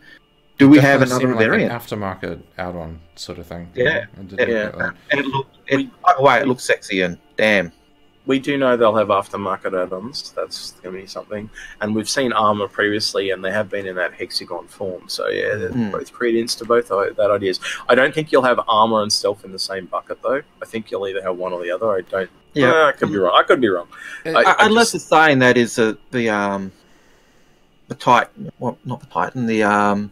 do we have another variant? Like an aftermarket add-on sort of thing. Yeah, it looks sexy, and damn. We do know they'll have aftermarket add-ons. That's going to be something. And we've seen armor previously, and they have been in that hexagon form. So yeah, there's both credence to both that ideas. I don't think you'll have armor and stealth in the same bucket, though. I think you'll either have one or the other. I don't. Yeah, I could be wrong. I could be wrong. Unless the saying that is the Titan. Well, not the Titan. The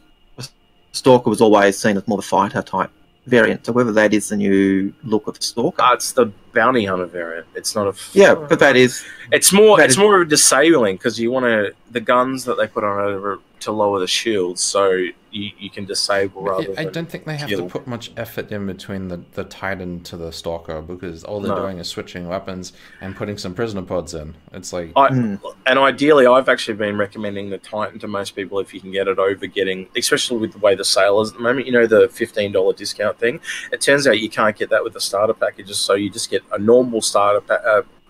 Stalker was always seen as more the fighter type variant. So whether that is the new look of the Stalker, it's the bounty hunter variant. It's not a but that is. It's more of a disabling, because you want the guns that they put on it are to lower the shields, so you can disable rather. I don't think they have to put much effort in between the Titan to the Stalker, because all they're doing is switching weapons and putting some prisoner pods in. It's like and ideally, I've actually been recommending the Titan to most people if you can get it over getting, especially with the way the sale is at the moment. The $15 discount thing. It turns out you can't get that with the starter packages, so you just get a normal starter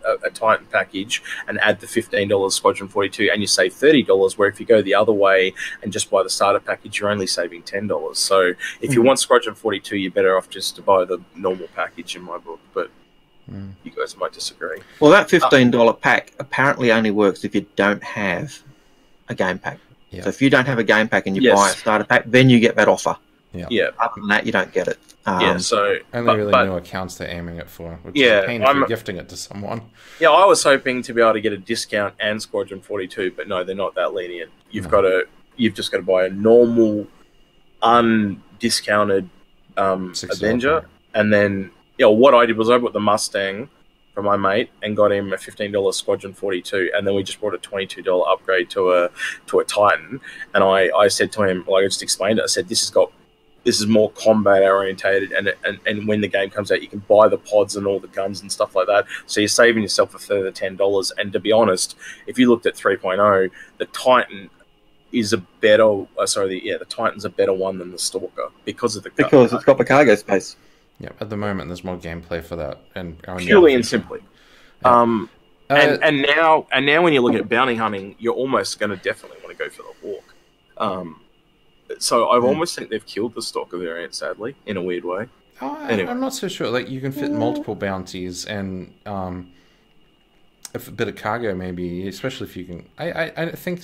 a Titan package and add the $15 Squadron 42, and you save $30. Where if you go the other way and just buy the starter package, you're only saving $10. So if you want Squadron 42, you're better off just to buy the normal package in my book. But you guys might disagree. Well, that $15 pack apparently only works if you don't have a game pack. Yeah. So if you don't have a game pack and you buy a starter pack, then you get that offer. Yeah. Other than that, you don't get it. So only really new accounts they're aiming it for, which is a pain if you're gifting it to someone. Yeah, I was hoping to be able to get a discount and Squadron 42, but no, they're not that lenient. You've just got to buy a normal, undiscounted Avenger, and then what I did was I bought the Mustang for my mate and got him a $15 Squadron 42, and then we just bought a $22 upgrade to a Titan. And I said to him, like I just explained it, I said this is more combat orientated, and when the game comes out, you can buy the pods and all the guns and stuff like that. So you're saving yourself a further $10. And to be honest, if you looked at 3.0, the Titan is a better. The Titan's a better one than the Stalker because of because it's got the cargo space. Yeah, at the moment there's more gameplay for that, and purely and simply. Yeah. And now when you're looking at bounty hunting, you're almost going to definitely want to go for the Hawk. So I almost think they've killed the Stalker variant, sadly, in a weird way. Anyway. I'm not so sure. Like you can fit multiple bounties and a bit of cargo, maybe, especially if you can. I think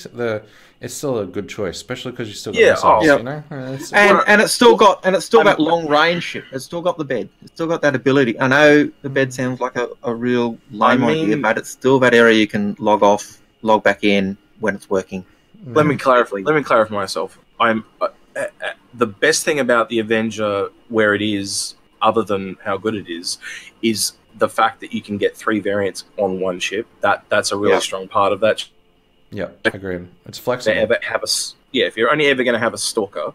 it's still a good choice, especially because you still got missiles, you know. And it's still got that long range ship. It's still got the bed. It's still got that ability. I know the bed sounds like a real lame idea, but it's still that area you can log off, log back in when it's working. Let me clarify myself. The best thing about the Avenger, where it is, other than how good it is the fact that you can get 3 variants on one ship. That's a really strong part of that. Yeah, agreed. It's flexible. If you're only ever going to have a Stalker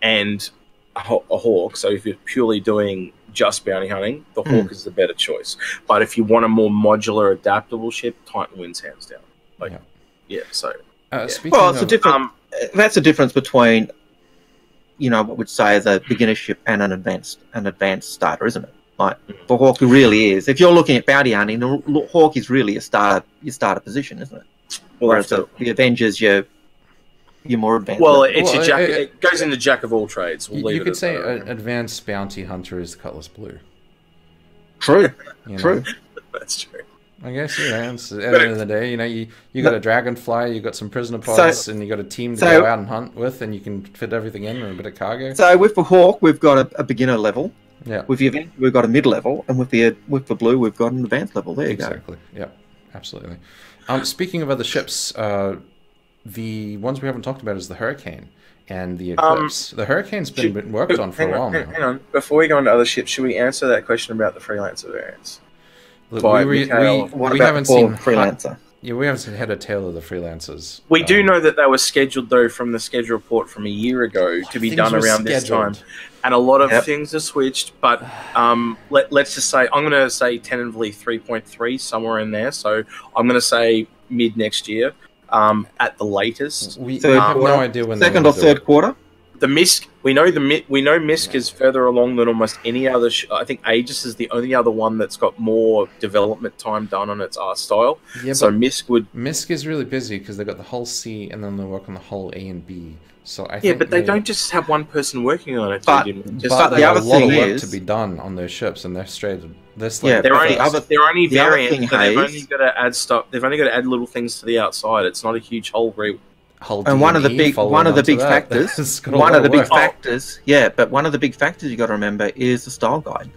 and a Hawk, so if you're purely doing just bounty hunting, the Hawk is the better choice. But if you want a more modular, adaptable ship, Titan wins hands down. Well, it's a different. That's the difference between, what we'd say is a beginner ship and an advanced starter, isn't it? Like the Hawk really is. If you're looking at bounty hunting, the Hawk is really your starter position, isn't it? Well, whereas the Avengers, you're more advanced. Well, it goes into jack of all trades. You could say an advanced bounty hunter is Cutlass Blue. True. True. That's true. I guess, at the end of the day, you got a dragonfly, you got some prisoner pods, and you got a team to go out and hunt with, and you can fit everything in and a bit of cargo. So with the Hawk, we've got a beginner level. Yeah. With the Avenger, we've got a mid level, and with the Blue, we've got an advanced level. There you go. Exactly. Yeah. Absolutely. Speaking of other ships, the ones we haven't talked about is the Hurricane and the Eclipse. The Hurricane's been worked on for a while now. Hang on. Before we go on to other ships, should we answer that question about the Freelancer variants? Look, we haven't seen Freelancer. We haven't seen head or tail of the Freelancers. We do know that they were scheduled, though, from the schedule report from a year ago to be done around this time. And a lot of things are switched, but let's just say, I'm going to say tentatively 3.3, somewhere in there. So I'm going to say mid next year at the latest. We have no idea when second or third quarter. The Misc, we know Misc is further along than almost any other. I think Aegis is the only other one that's got more development time done on its art style. Yeah, so Misc is really busy because they've got the hull C and then they work on the hull A and B. So I think but they don't just have one person working on it. But the other thing is to be done on their ships, and they're straight. They're only variants. They've only got to add stuff. They've only got to add little things to the outside. It's not a huge whole and one of the big factors but one of the big factors you got to remember is the style guide.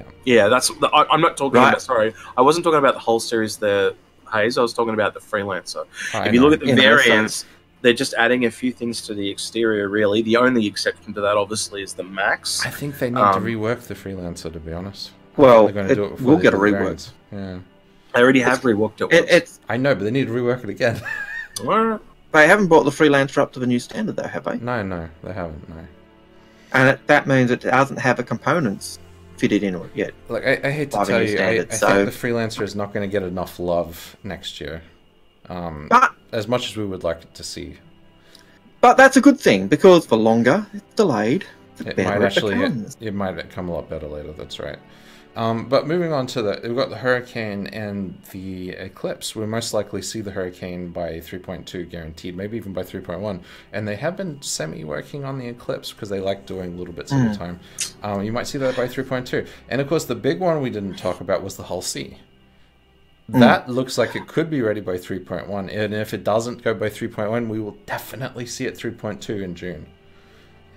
I'm not talking about. Sorry, I wasn't talking about the whole series, the Haze. I was talking about the Freelancer. If you look at the variants, they're just adding a few things to the exterior. Really, the only exception to that, obviously, is the Max. I think they need to rework the Freelancer. To be honest, we'll get a rework. Yeah, they already have reworked it. I know, but they need to rework it again. They haven't brought the Freelancer up to the new standard, though, have they? No, they haven't. No. And that means it doesn't have the components fitted in it yet. Like I hate to tell you, I think the Freelancer is not going to get enough love next year. As much as we would like to see. But that's a good thing, because for longer, it's delayed. It might come a lot better later, that's right. But moving on to we've got the Hurricane and the Eclipse. We'll most likely see the Hurricane by 3.2 guaranteed, maybe even by 3.1. And they have been semi-working on the Eclipse because they like doing little bits at a time. You might see that by 3.2. And of course, the big one we didn't talk about was the Hull C. That looks like it could be ready by 3.1. And if it doesn't go by 3.1, we will definitely see it 3.2 in June.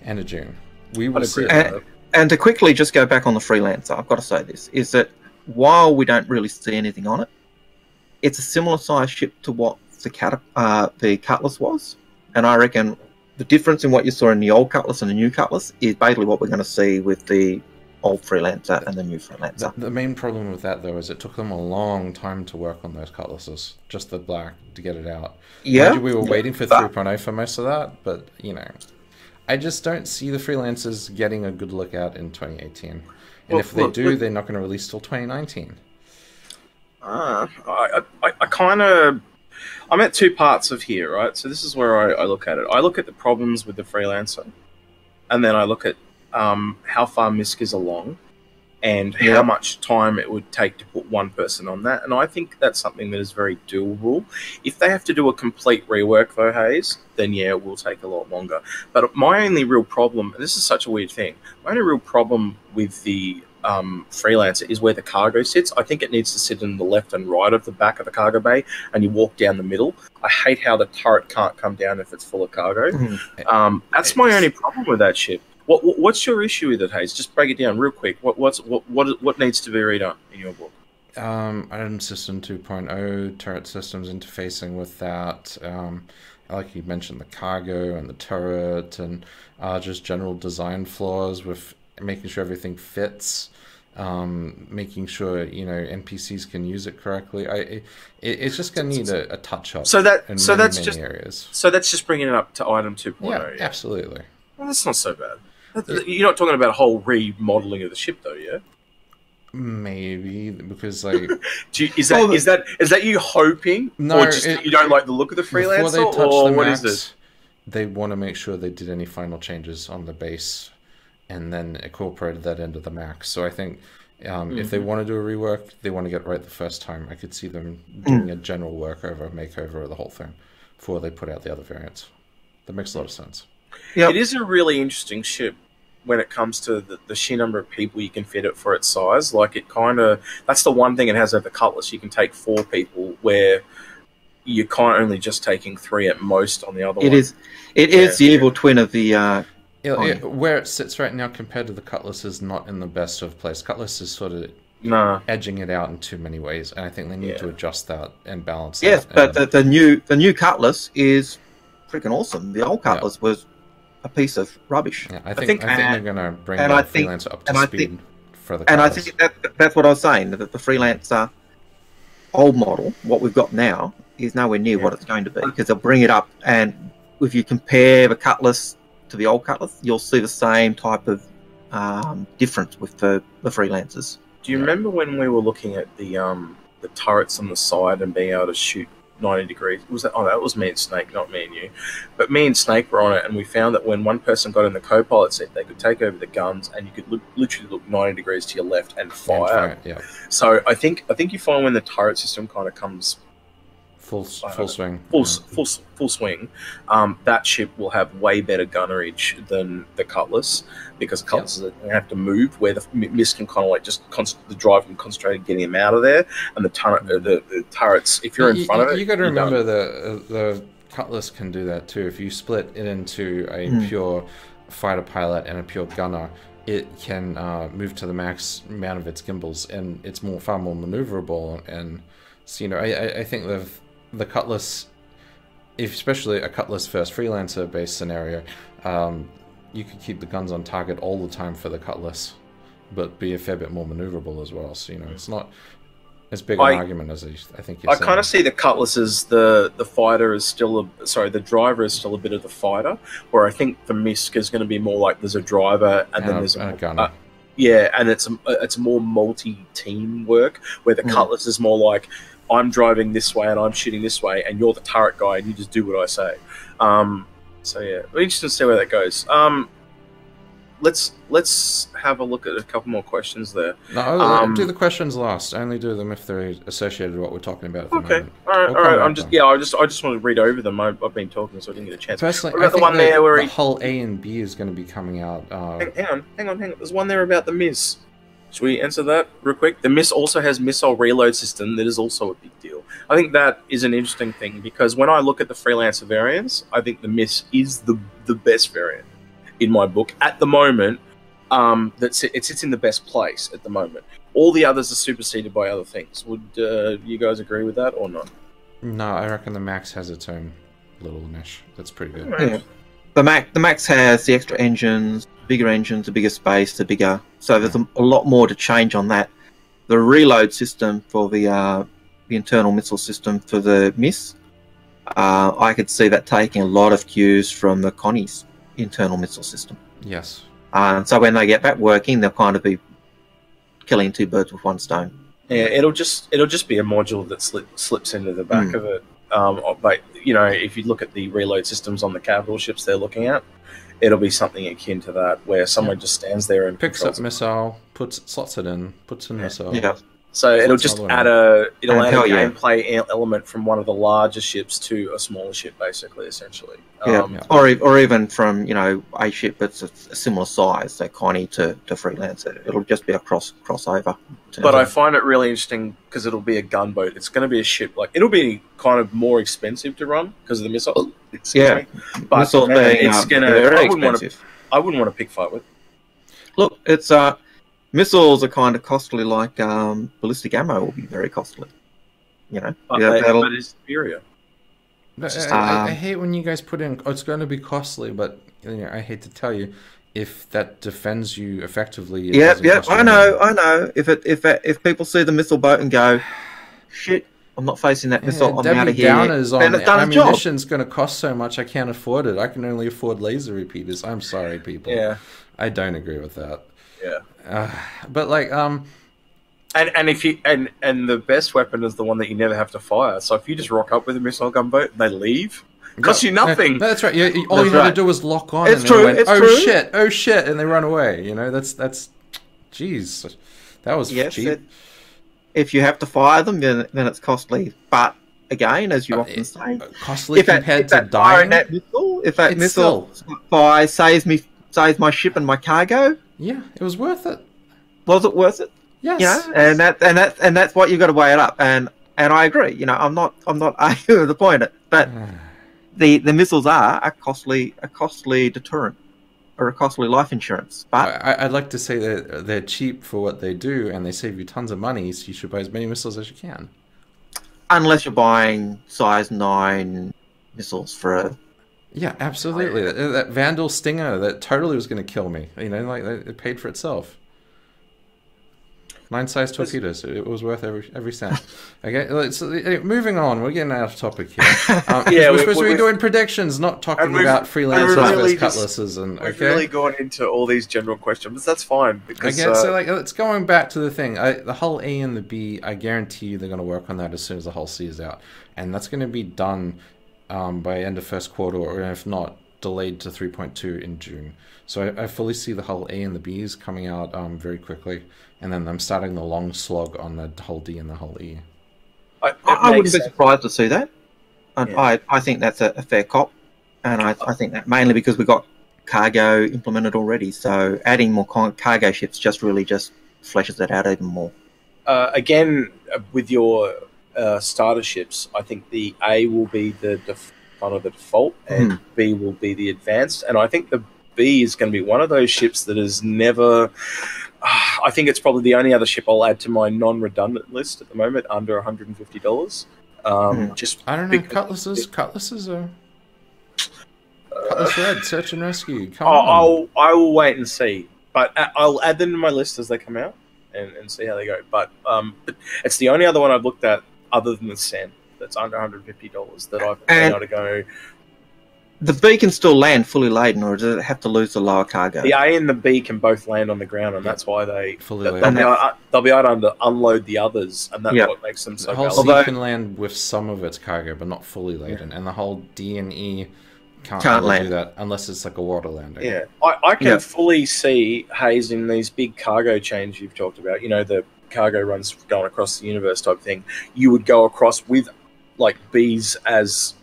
End of June. We will see it. And to quickly just go back on the Freelancer, I've got to say this, is that while we don't really see anything on it, it's a similar size ship to what the Cutlass was. And I reckon the difference in what you saw in the old Cutlass and the new Cutlass is basically what we're going to see with the old Freelancer and the new Freelancer. The main problem with that, though, is it took them a long time to work on those Cutlasses, just the black, to get it out. Yeah. We were waiting for 3.0 for most of that, but, you know... I just don't see the Freelancers getting a good look out in 2018. And if they do, they're not going to release till 2019. I kind of... I'm at two parts of here, right? So this is where I look at it. I look at the problems with the Freelancer, and then I look at how far Misc is along, and how much time it would take to put one person on that. And I think that's something that is very doable. If they have to do a complete rework, though, Haze, then yeah, it will take a lot longer. But my only real problem, and this is such a weird thing, my only real problem with the Freelancer is where the cargo sits. I think it needs to sit in the left and right of the back of the cargo bay, and you walk down the middle. I hate how the turret can't come down if it's full of cargo. That's my only problem with that ship. What's your issue with it, Haze? Just break it down real quick. What needs to be redone in your book? Item System 2.0, turret systems interfacing with that. Like you mentioned, the cargo and the turret, and just general design flaws with making sure everything fits. Making sure NPCs can use it correctly. It's just going to need a touch up. Many areas. So that's just bringing it up to item 2.0. Yeah, absolutely. Well, that's not so bad. You're not talking about a whole remodeling of the ship, though, yeah? Maybe because like is that you hoping, no, or just you don't like the look of the Freelancer, or what is it? They want to make sure they did any final changes on the base, and then incorporated that into the max. So I think if they want to do a rework, they want to get it right the first time. I could see them doing a general makeover of the whole thing before they put out the other variants. That makes a lot of sense. Yep. It is a really interesting ship when it comes to the sheer number of people you can fit it for its size. Like, it kind of... That's the one thing it has over the Cutlass. You can take 4 people, where you're kind of only just taking 3 at most on the other one. It is the evil twin of the... where it sits right now compared to the Cutlass is not in the best of place. Cutlass is sort of edging it out in too many ways, and I think they need to adjust that and balance that. Yes, but the new Cutlass is freaking awesome. The old Cutlass was a piece of rubbish. Yeah, I think they're going to bring the Freelancer up to speed for the Cutlass. And I think that's what I was saying, that the Freelancer old model, what we've got now, is nowhere near what it's going to be, because they'll bring it up, and if you compare the Cutlass to the old Cutlass, you'll see the same type of difference with the Freelancers. Do you remember when we were looking at the turrets on the side and being able to shoot 90 degrees? That was me and Snake, not me and you. But me and Snake were on it, and we found that when one person got in the co-pilot seat, they could take over the guns, and you could literally look 90 degrees to your left and fire. So I think you find when the turret system kind of comes full swing, full swing, that ship will have way better gunnerage than the Cutlass, because Cutlass have to move, where the Misc can kind of like just the drive can concentrate on getting them out of there, and the turrets, if you're in front of it, you got to remember the Cutlass can do that too. If you split it into a pure fighter pilot and a pure gunner, it can move to the max amount of its gimbals, and it's far more maneuverable. And so, I think the Cutlass, especially a Cutlass first Freelancer based scenario, you could keep the guns on target all the time for the Cutlass, but be a fair bit more maneuverable as well. So it's not as big an argument as I think you're saying. I kind of see the Cutlass as the fighter is still the driver is still a bit of the fighter, where I think the Misc is going to be more like there's a driver and then there's a gunner. And it's more multi-team work, where the Cutlass is more like, I'm driving this way and I'm shooting this way, and you're the turret guy and you just do what I say. So yeah, we're interested to see where that goes. let's have a look at a couple more questions there. No, I'll do the questions last. Only do them if they're associated with what we're talking about at the moment. All right. I just want to read over them. I've been talking, so I didn't get a chance. Personally, what about the one there where the whole A and B is going to be coming out. Hang on. There's one there about the Misc. Should we answer that real quick? The Misc also has missile reload system. That is also a big deal. I think that is an interesting thing because when I look at the Freelancer variants, I think the Misc is the best variant in my book at the moment. It sits in the best place at the moment. All the others are superseded by other things. Would you guys agree with that or not? No, I reckon the Max has its own little niche. That's pretty good. Yeah. The Max has the extra engines, bigger engines, a bigger space, the bigger. So there's a lot more to change on that. The reload system for the internal missile system for the Misc, I could see that taking a lot of cues from the Connie's internal missile system. Yes. So when they get that working, they'll kind of be killing two birds with one stone. Yeah, it'll just be a module that slips into the back of it. But you know, if you look at the reload systems on the capital ships they're looking at, it'll be something akin to that, where someone just stands there and picks up missile, slots it in, puts in missile. Yeah. So it'll just add a gameplay element from one of the larger ships to a smaller ship, basically, essentially. Or even from a ship that's a similar size, so Connie to Freelancer. It'll just be a crossover. But I find it really interesting because it'll be a gunboat. It's going to be a ship it'll be kind of more expensive to run because of the missiles. But missiles it's going to. I wouldn't want to pick fight with. Look, it's missiles are kind of costly, like ballistic ammo will be very costly. But it's superior. I hate when you guys put in, it's going to be costly, but I hate to tell you, if that defends you effectively... I know. If people see the missile boat and go, shit, I'm not facing that missile, I'm out of here. Then ammunition's going to cost so much, I can't afford it. I can only afford laser repeaters. I'm sorry, people. Yeah. I don't agree with that. Yeah. But And if you and the best weapon is the one that you never have to fire. So if you just rock up with a missile gunboat and they leave, it costs you nothing. That's right. All you have to do is lock on. It's true. Went, oh shit, and they run away. That's, jeez, that was cheap. If you have to fire them, then it's costly. But again, as you often say, costly compared to dying. If that missile fire saves my ship and my cargo, yeah, it was worth it. Was it worth it? Yes. And that's what you've got to weigh it up. And I agree. I'm not arguing the point. But the missiles are a costly deterrent or a costly life insurance. But I'd like to say that they're cheap for what they do, and they save you tons of money. So you should buy as many missiles as you can. Unless you're buying size 9 missiles for a... Yeah, absolutely. That Vandal Stinger that totally was going to kill me. It paid for itself. 9-size torpedoes. It was worth every cent. Okay, so moving on. We're getting out of topic here. We're supposed to be doing predictions, not talking about freelancers versus cutlasses. We've really gone into all these general questions, but that's fine. Because, so it's going back to the thing. The hull A and the B, I guarantee you they're going to work on that as soon as the hull C is out. And that's going to be done by end of first quarter, or if not, delayed to 3.2 in June. So I fully see the hull A and the Bs coming out very quickly. And then I'm starting the long slog on the hull D and the hull E. I wouldn't be surprised to see that. I think that's a fair cop. And I think that mainly because we've got cargo implemented already. So adding more cargo ships just fleshes that out even more. Again, with your starter ships, I think the A will be the default and B will be the advanced. And I think the B is going to be one of those ships that is never... I think it's probably the only other ship I'll add to my non-redundant list at the moment, under $150. Just I don't know. Cutlasses are Cutlass Red, Search and Rescue. I will wait and see, but I'll add them to my list as they come out and see how they go. But it's the only other one I've looked at other than the Sen that's under $150 that I've been able to go. The B can still land fully laden, or does it have to lose the lower cargo? The A and the B can both land on the ground, and that's why they'll be able to unload the others, and that's what makes them so valuable. The whole C can land with some of its cargo, but not fully laden, and the whole D and E can't Can't really do land. that unless it's like a water landing. Yeah, I can fully see Haze in these big cargo chains you've talked about. You know, the cargo runs going across the universe type thing. You would go across with like bees as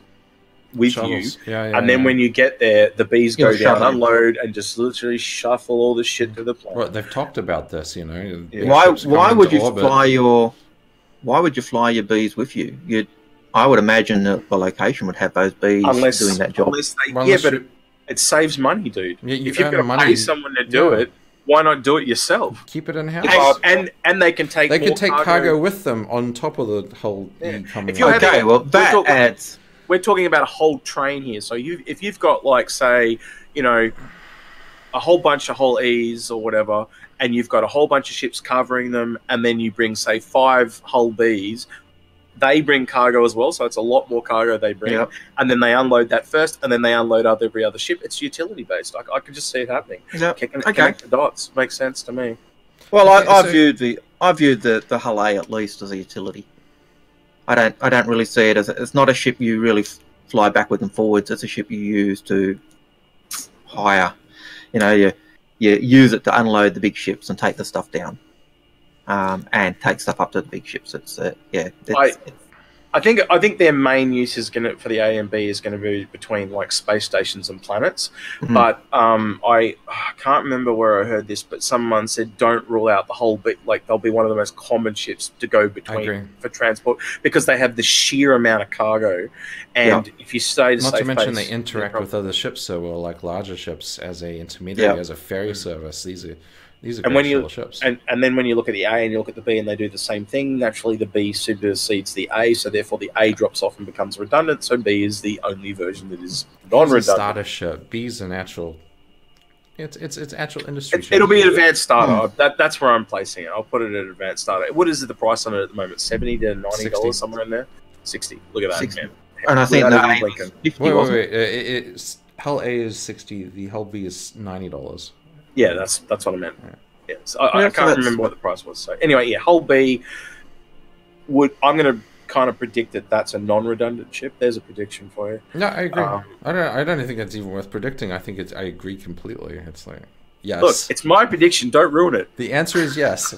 with Shovels. you, Yeah, and then when you get there, the bees go You're down, shoveling. unload, and just literally shuffle all the shit to the planet. Well, they've talked about this, you know. Yeah. Why would you orbit. Why would you fly your bees with you? I would imagine that the location would have those bees doing that job. But it saves money, dude. Yeah, if you've got to pay someone to do it, why not do it yourself? Keep it in house. And they can take cargo with them on top of the whole incoming. If you're Okay, well that adds. We're talking about a whole train here. So if you've got like say, you know, a whole bunch of whole E's or whatever, and you've got a whole bunch of ships covering them, and then you bring say 5 hull B's, they bring cargo as well, so it's a lot more cargo they bring, and then they unload that first, and then they unload every other ship. It's utility based. I could just see it happening. Connect the dots makes sense to me. Well, I viewed the hull A at least as a utility. I don't really see it as it's not a ship you really fly backwards and forwards. It's a ship you use to hire. You know, you use it to unload the big ships and take the stuff down, and take stuff up to the big ships. I think their main use is for the A and B is going to be between like space stations and planets. Mm-hmm. But I can't remember where I heard this, but someone said don't rule out the whole bit. Like they'll be one of the most common ships to go between for transport because they have the sheer amount of cargo. And if you stay not to mention they interact with other ships so well, like larger ships as a intermediary, as a ferry service. These are great little ships. And then when you look at the A and you look at the B and they do the same thing, naturally the B supersedes the A, so therefore the A drops off and becomes redundant, so B is the only version that is non-redundant. It's a starter ship. B is an actual... It's actual industry ship. It'll be an advanced starter. That's where I'm placing it. I'll put it at advanced starter. What is the price on it at the moment? $70 to $90, somewhere in there? 60. Look at that, 60. man. And I think the A was 50, wait. Hull A is 60. The hull B is $90. Yeah, that's what I meant. Yeah, so I can't remember what the price was. So anyway, hull B I'm going to kind of predict that that's a non-redundant ship. There's a prediction for you. No, I agree. I don't think that's even worth predicting. I think I agree completely. It's like yes. Look, it's my prediction. Don't ruin it. The answer is yes.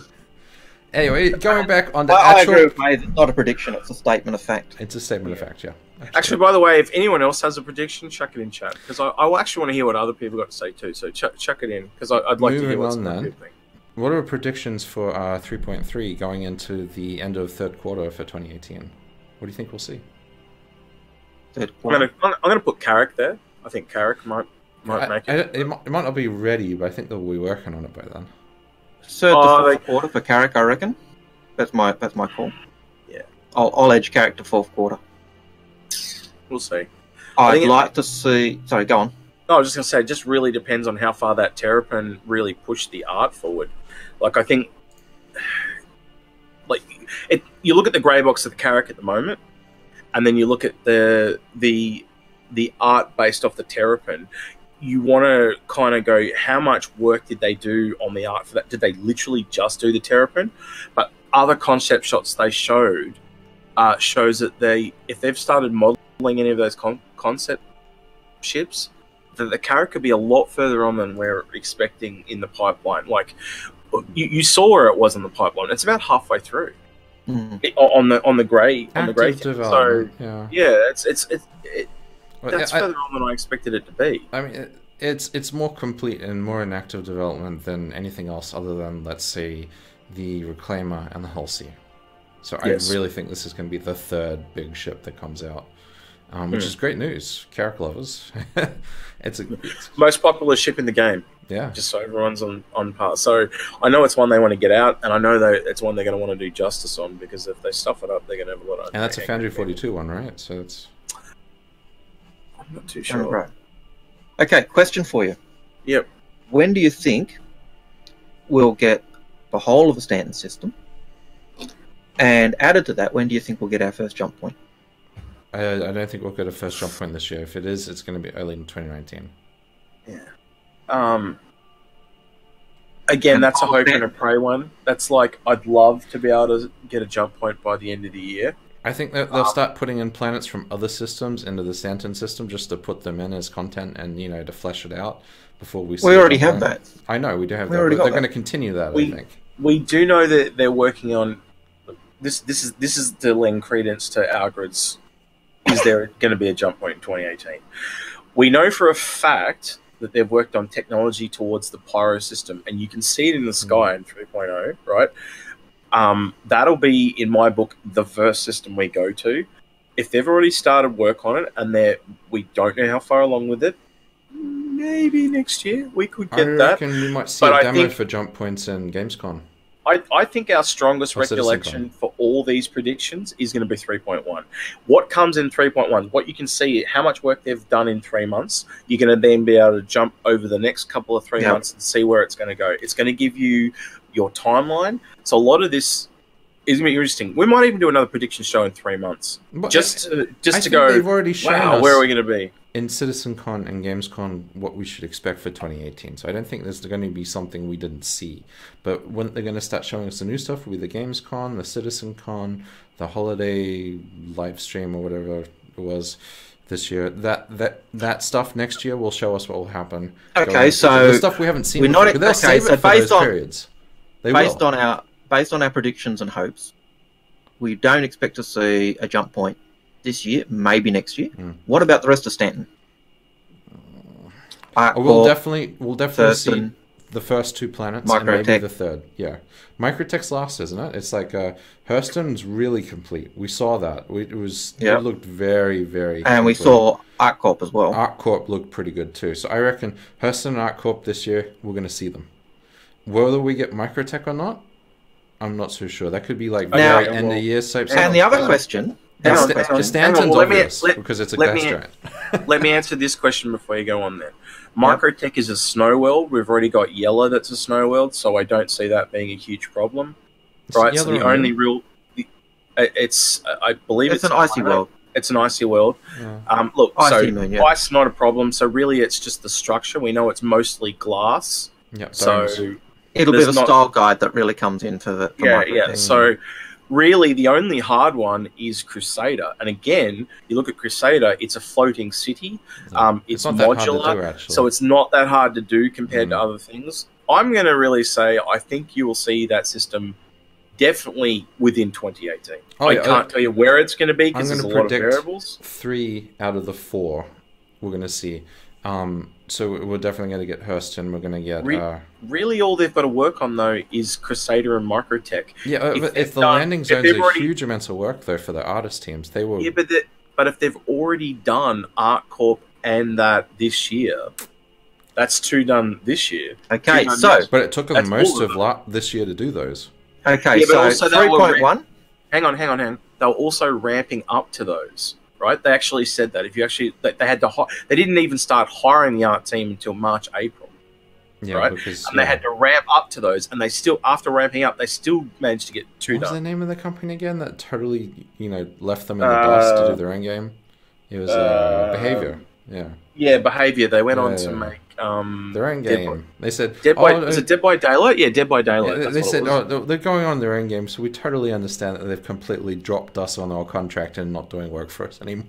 Anyway, going back on the I agree with Haze. It's not a prediction. It's a statement of fact. It's a statement of fact. Yeah. Actually, by the way, if anyone else has a prediction, chuck it in chat because I actually want to hear what other people got to say too. So chuck it in because I'd like to hear what some people think. What are predictions for 3.3 going into the end of third quarter for 2018? What do you think we'll see? I'm gonna put Carrick there. I think Carrick might make it. It might not be ready, but I think they'll be working on it by then. So the fourth quarter for Carrick, I reckon. That's my call. Yeah, I'll edge Carrick to fourth quarter. We'll see. I'd like to see. Sorry, go on. No, I was just going to say, it just really depends on how far that Terrapin really pushed the art forward. Like, I think, like, you look at the grey box of the Carrick at the moment, and then you look at the art based off the Terrapin. You want to kind of go, how much work did they do on the art for that? Did they literally just do the Terrapin? But other concept shots they showed shows that if they've started modeling any of those concept ships, that the Carrick could be a lot further on than we're expecting in the pipeline. Like you saw where it was in the pipeline. It's about halfway through on the grey thing. So that's further on than I expected it to be. I mean, it's more complete and more in active development than anything else, other than let's say the Reclaimer and the Halsey. So I really think this is going to be the third big ship that comes out. Which is great news, Carrick lovers. it's most popular ship in the game. Yeah, just so everyone's on par. So I know it's one they want to get out, and I know it's one they're going to want to do justice on because if they stuff it up, they're going to have a lot of. And that's a Foundry 42 one, right? So it's. I'm not too sure. Right. Okay, question for you. Yep. When do you think we'll get the whole of the Stanton system? And added to that, when do you think we'll get our first jump point? I don't think we'll get a first jump point this year. If it is, it's going to be early in 2019. Yeah. Again, that's a hope and a pray one. That's like, I'd love to be able to get a jump point by the end of the year. I think that they'll start putting in planets from other systems into the Stanton system just to put them in as content and, you know, to flesh it out before we see We already have that. I know, we do have We that, already but they're got going to continue that, I think. We do know that they're working on... This is to lend credence to Algared's... Is there going to be a jump point in 2018? We know for a fact that they've worked on technology towards the pyro system, and you can see it in the sky in 3.0, right? That'll be, in my book, the first system we go to. If they've already started work on it and we don't know how far along with it, maybe next year we could get that. I reckon we might see a demo for jump points in Gamescom. I think our strongest recollection for all these predictions is going to be 3.1. What comes in 3.1, what you can see, how much work they've done in 3 months, you're going to then be able to jump over the next couple of 3 months and see where it's going to go. It's going to give you your timeline. So a lot of this is going to be interesting. We might even do another prediction show in 3 months. But just to go, they've already shown us where are we going to be? In CitizenCon and Gamescom, what we should expect for 2018. So I don't think there's going to be something we didn't see. But when they're going to start showing us the new stuff, will be the Gamescom, the CitizenCon, the holiday live stream or whatever it was this year. That stuff next year will show us what will happen. Okay, so the stuff we haven't seen before, but they'll save it for those periods. Based on our predictions and hopes, we don't expect to see a jump point this year, maybe next year. What about the rest of Stanton? We'll definitely see the first 2 planets and maybe the third. Yeah, Microtech's last, isn't it? It's like Hurston's really complete. We saw that. It looked very, very. And complete. We saw ArcCorp as well. ArcCorp looked pretty good too. So I reckon Hurston and ArcCorp this year we're going to see them. Whether we get Microtech or not, I'm not so sure. That could be like very end of year type. And the other question. Stanton's obvious because it's a gas giant. Let me answer this question before you go on there. Microtech is a snow world. We've already got Yellow that's a snow world, so I don't see that being a huge problem. Right? So the only real... I believe it's an icy world. It's an icy world. Yeah. Look, ice not a problem. So really it's just the structure. We know it's mostly glass. Yep, so it'll be the style guide that really comes in for Microtech. Yeah. So... Really, the only hard one is Crusader. And again, you look at Crusader, it's a floating city. It's modular, so it's not that hard to do compared to other things. I'm going to really say I think you will see that system definitely within 2018. I can't tell you where it's going to be because there's a lot of variables. 3 out of the 4 we're going to see. So we're definitely going to get Hurston. We're going to get... really, all they've got to work on, though, is Crusader and Microtech. Yeah, if the landing zones are huge amounts of work, though, for the artist teams. They will... Yeah, but if they've already done ArcCorp and that this year, that's 2 done this year. Okay, But it took them most of this year to do those. Okay, so 3.1? Hang on. They were also ramping up to those. Right, they actually said that they didn't even start hiring the art team until March, April. Yeah, right, they had to ramp up to those, and they still, after ramping up, they still managed to get 2 done. What was the name of the company again that totally, left them in the dust to do their own game? It was Behavior. Yeah, Behavior. They went on to make their own game. They said, was it Dead by Daylight? Yeah, Dead by Daylight. Yeah, they said, they're going on their own game, so we totally understand that they've completely dropped us on our contract and not doing work for us anymore.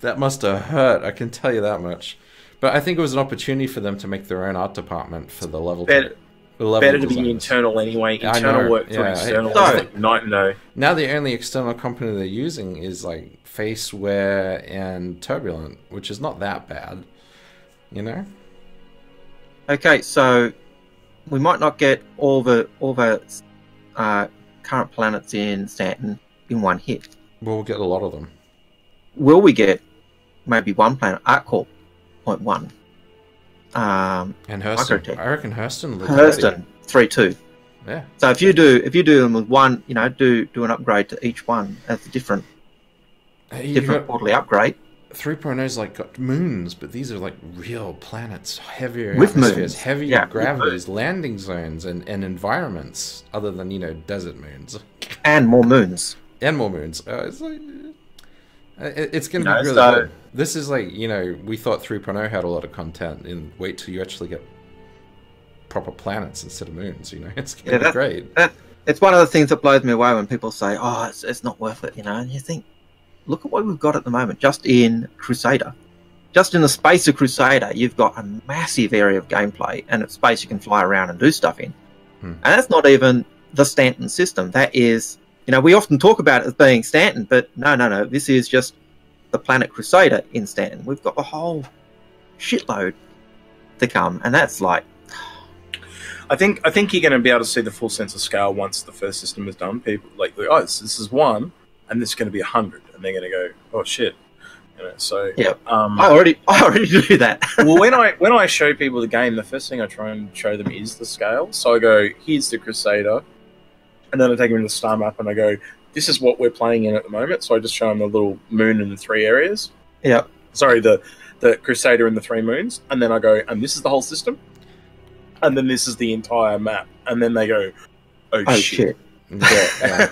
That must have hurt, I can tell you that much. But I think it was an opportunity for them to make their own art department for the level. Better to be internal anyway. Internal work for external is like night and day. Now the only external company they're using is like Faceware and Turbulent, which is not that bad. Okay, so we might not get all the current planets in Stanton in one hit. We'll get a lot of them. Will we get maybe one planet, ArcCorp 0.1? And Hurston. I reckon Hurston. 3.2. Yeah. So if you do them with one, do an upgrade to each one as a different quarterly upgrade. 3.0's like got moons, but these are like real planets, heavier with atmospheres, moons. heavier gravities, landing zones, and environments other than desert moons. And more moons. It's like it's going to be really good. This is like we thought 3.0 had a lot of content, and wait till you actually get proper planets instead of moons. It's going to be great. it's one of the things that blows me away when people say, "Oh, it's not worth it," and you think, look at what we've got at the moment, just in Crusader. Just in the space of Crusader, you've got a massive area of gameplay and a space you can fly around and do stuff in. And that's not even the Stanton system. That is, we often talk about it as being Stanton, but no. This is just the planet Crusader in Stanton. We've got a whole shitload to come, and that's like... I think you're going to be able to see the full sense of scale once the first system is done. People oh, this is 1, and this is going to be 100, and they're going to go, oh shit, So yeah, I already do that. Well, when I show people the game, the first thing I try and show them is the scale. So I go, here's the Crusader, and then I take them into the star map, and I go, this is what we're playing in at the moment. So I just show them the little moon and the 3 areas. Yeah. Sorry, the Crusader and the 3 moons, and then I go, and this is the whole system. And then this is the entire map, and then they go, "Oh shit!" Yeah.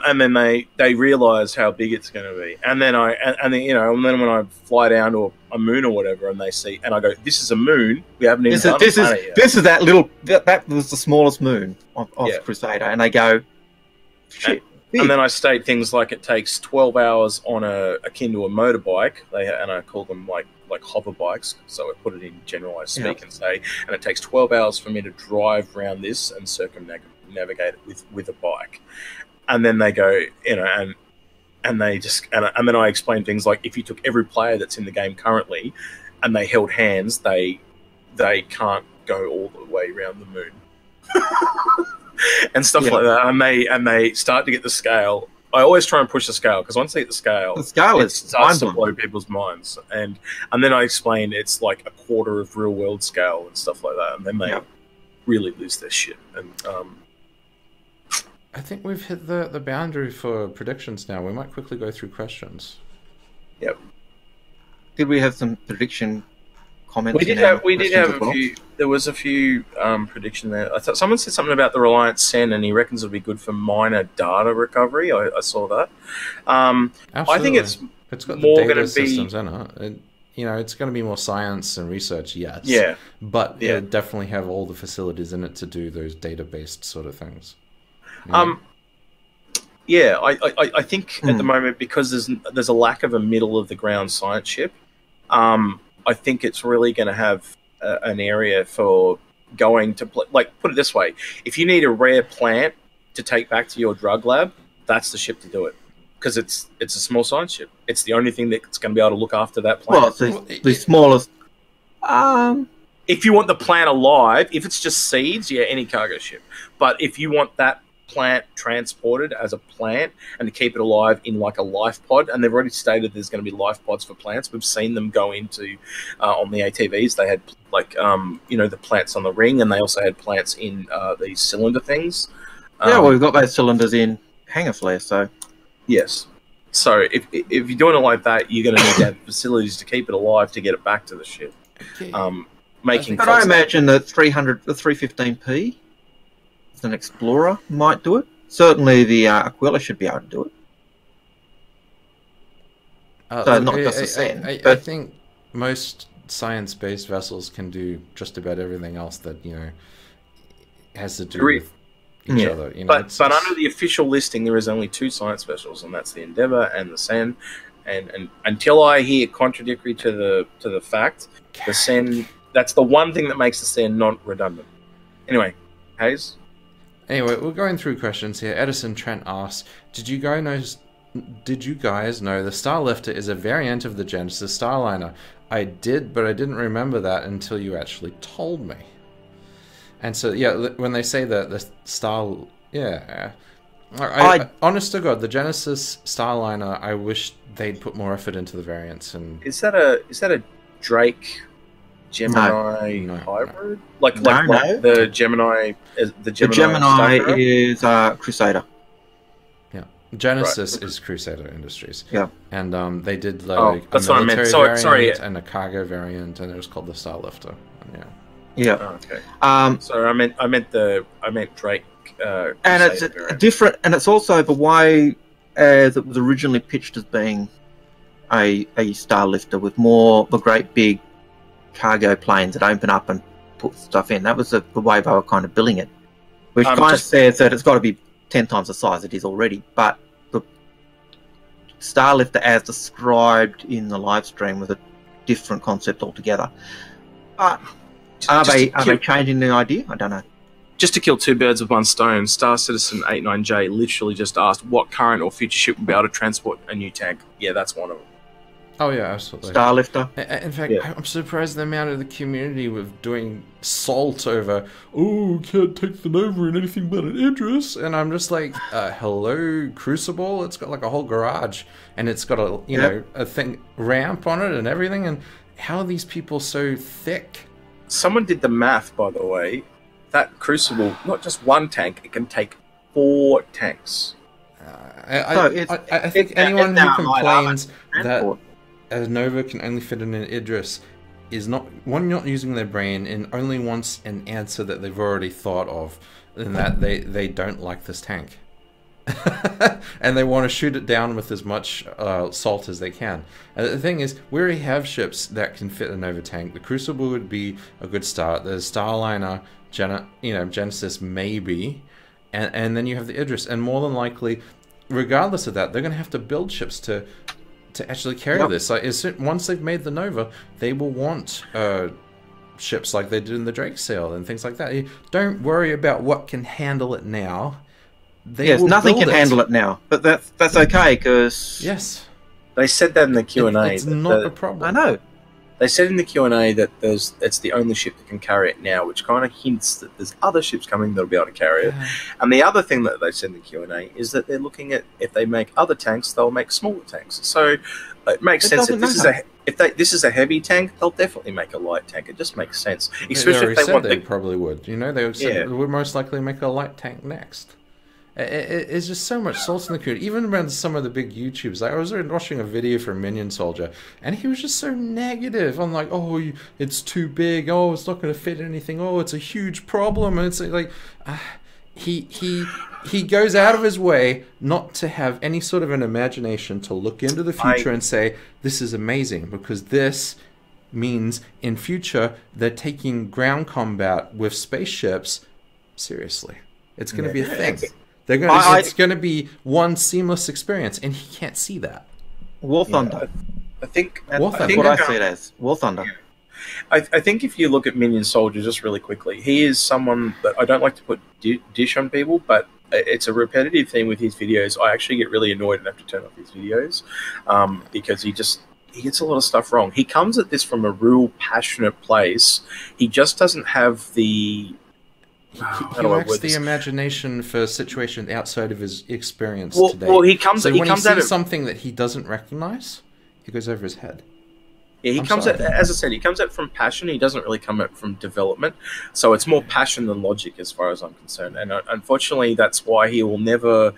And then they realize how big it's going to be, and then and then when I fly down to a moon or whatever, and they see, and I go, "This is a moon. We haven't even done a planet yet." This is that little that was the smallest moon of Crusader, and they go, "Shit." And then I state things like it takes 12 hours on akin to a motorbike. And I call them like hover bikes. So I put it in generalized speak and say, and it takes 12 hours for me to drive around this and circumnavigate it with a bike. And then they go, and they just, and then I explain things like, if you took every player that's in the game currently and they held hands, they can't go all the way around the moon. And stuff like that, and they start to get the scale. I always try and push the scale, because once they get the scale it starts to blow people's minds. And then I explain it's like a quarter of real world scale and stuff like that, and then they really lose their shit. And I think we've hit the boundary for predictions now. We might quickly go through questions. Yep. Did we have some prediction comments? We did have a few. There was a few prediction there. I thought someone said something about the Reliant Sen, and he reckons it'll be good for minor data recovery. I saw that. I think it's got more the data going to be systems in it. It's going to be more science and research, yes. Yeah. But it definitely have all the facilities in it to do those data-based sort of things. Yeah. I think at the moment, because there's a lack of a middle of the ground science ship. I think it's really going to have an area for going to put it this way: if you need a rare plant to take back to your drug lab, that's the ship to do it, because it's a small science ship. It's the only thing that's going to be able to look after that plant. Well, the smallest. If you want the plant alive, if it's just seeds, any cargo ship. But if you want that plant transported as a plant and to keep it alive in like a life pod, and they've already stated there's going to be life pods for plants. We've seen them go into on the ATVs. They had the plants on the ring, and they also had plants in these cylinder things. We've got those cylinders in hangar flare. So yes, so if you're doing it like that, you're going to need to have facilities to keep it alive to get it back to the ship. Okay. But I imagine that the 315p. An Explorer might do it. Certainly the Aquila should be able to do it. So not just a Sen. I think most science-based vessels can do just about everything else that has to do with each other. But under the official listing, there is only 2 science vessels, and that's the Endeavour and the Sen. And until I hear contradictory to the fact, the Sen, that's the one thing that makes the Sen non-redundant. Anyway, Haze. Anyway, we're going through questions here. Edison Trent asks, Did you guys know the Starlifter is a variant of the Genesis Starliner? I did, but I didn't remember that until you actually told me. And so, when they say that the Star... honest to God, the Genesis Starliner, I wish they'd put more effort into the variants. And Is that a Drake... Gemini hybrid? Like the Gemini the Gemini is Crusader. Yeah. Genesis is Crusader Industries. Yeah. And they did a military variant and a cargo variant, and it was called the Starlifter. Yeah. Oh, okay. So I meant Drake. And it's different, and it's also the way as it was originally pitched as being a Starlifter with more the great big cargo planes that open up and put stuff in. That was the way they were kind of billing it. which kind of says that it's got to be 10 times the size it is already. But the Starlifter, as described in the live stream, was a different concept altogether. Are they changing the idea? I don't know. Just to kill two birds with one stone, Star Citizen 89J literally just asked what current or future ship would be able to transport a new tank. Yeah, that's one of them. Oh yeah, absolutely. Starlifter. In fact, I'm surprised the amount of the community with doing salt over, oh, can't take the Nova in anything but an Idris, and I'm just like, hello, Crucible. It's got like a whole garage, and it's got a know a thing ramp on it and everything. And how are these people so thick? Someone did the math, by the way. That Crucible, not just one tank, it can take 4 tanks. I think anyone who complains that a Nova can only fit in an Idris is not using their brain and only wants an answer that they've already thought of, and that they don't like this tank. And they want to shoot it down with as much salt as they can. And the thing is, we already have ships that can fit a Nova tank. The Crucible would be a good start. There's Starliner, Genesis maybe, and then you have the Idris, and more than likely, regardless of that, they're going to have to build ships to actually carry this. Like, once they've made the Nova, they will want ships like they did in the Drake sale and things like that. You don't worry about what can handle it now. Nothing can handle it now, but that's okay, because they said that in the Q&A. It's not a problem. I know. They said in the Q&A that it's the only ship that can carry it now, which kind of hints that there's other ships coming that'll be able to carry it. And the other thing that they said in the Q&A is that they're looking at, if they make other tanks, they'll make smaller tanks. So it makes sense that this is a heavy tank, they'll definitely make a light tank. It just makes sense, especially if they want. They probably would. They would most likely make a light tank next. It's just so much salt in the community. Even around some of the big YouTubers. Like, I was watching a video from Minion Soldier, and he was just so negative. I'm like, oh, it's too big. Oh, it's not going to fit anything. Oh, it's a huge problem. And it's like, he goes out of his way not to have any sort of an imagination to look into the future and say, this is amazing, because this means in future they're taking ground combat with spaceships seriously. It's going to be a thing. It's going to be one seamless experience, and he can't see that. War Thunder. I think what I see it as. War Thunder. I think if you look at Minion Soldier just really quickly, he is someone that I don't like to put dish on people, but it's a repetitive theme with his videos. I actually get really annoyed and have to turn off his videos because he gets a lot of stuff wrong. He comes at this from a real passionate place. He just doesn't have the... He lacks the imagination for a situation outside of his experience today. Well, he comes when he sees at something that he doesn't recognize, it goes over his head. Yeah, he comes at, as I said, he comes at from passion. He doesn't really come at from development. So it's more passion than logic, as far as I'm concerned. And unfortunately, that's why he will never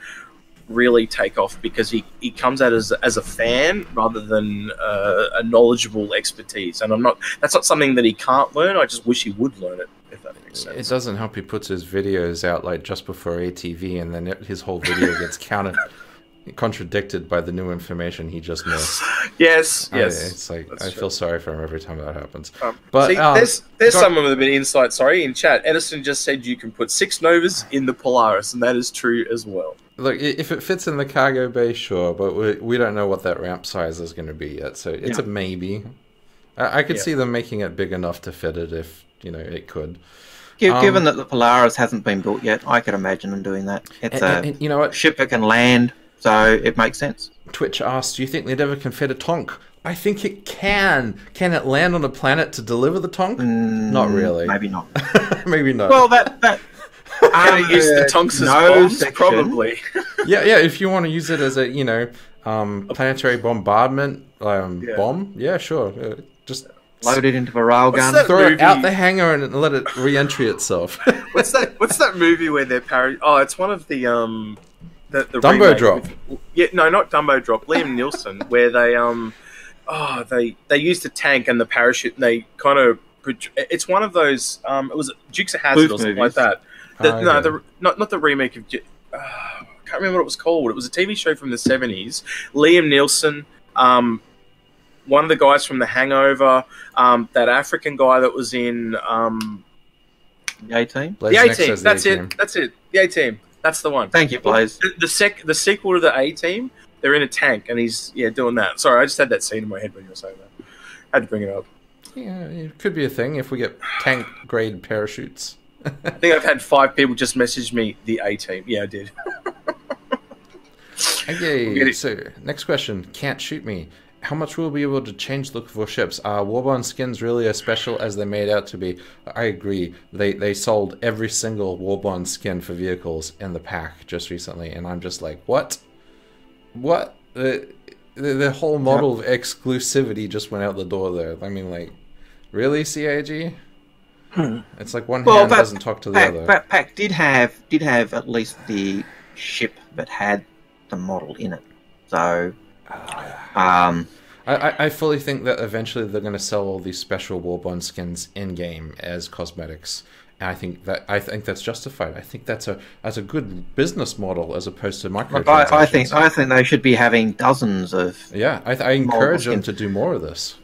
really take off, because he comes at as a fan rather than a knowledgeable expertise. And that's not something that he can't learn. I just wish he would learn it, if that makes sense. It doesn't help he puts his videos out like just before ATV, and then his whole video gets contradicted by the new information he just missed. Yes. It's like I feel sorry for him every time that happens. But see, there's some of the insight. Sorry, in chat, Edison just said you can put 6 Novas in the Polaris, and that is true as well. Look, if it fits in the cargo bay, sure, but we don't know what that ramp size is going to be yet, so it's a maybe. I could see them making it big enough to fit it if it could. Given that the Polaris hasn't been built yet, I could imagine them doing that. It's a ship that can land, so it makes sense. Twitch asked, do you think they'd ever can fit a Tonk? I think it can. Can it land on a planet to deliver the Tonk? Not really. Maybe not. Maybe not. Well, that can it use the Tonks as bombs? Probably. yeah. If you want to use it as a planetary bombardment bomb, yeah, sure. Just load it into a railgun, throw it out the hangar, and let it re-entry itself. What's that movie where they're it's one of the Dumbo Drop. No, not Dumbo Drop. Liam Neeson, where they used a tank and the parachute, and they kind of. It's one of those. It was Dukes of Hazzard or something like that. Not the remake of. I can't remember what it was called. It was a TV show from the 70s. Liam Neeson, one of the guys from The Hangover, that African guy that was in The A-Team? The A-Team. That's it. That's it. The A-Team. That's the one. Thank you, Blaze. The sequel to the A-Team, they're in a tank, and he's doing that. Sorry, I just had that scene in my head when you were saying that. I had to bring it up. Yeah, it could be a thing if we get tank-grade parachutes. I think I've had 5 people just message me the A-Team. Yeah, I did. Okay, so next question. Can't shoot me. How much will we be able to change the look for ships? Are Warborn skins really as special as they're made out to be? I agree. They sold every single Warborn skin for vehicles in the pack just recently, and I'm just like, what? What? The whole model of exclusivity just went out the door there. I mean, like, really, CAG? It's like one hand doesn't talk to the other. That pack did have at least the ship that had the model in it. So, I fully think that eventually they're going to sell all these special Warborn skins in game as cosmetics. And I think that's justified. I think that's a good business model as opposed to microtransactions. I think they should be having dozens of. Yeah, I encourage them to do more of this.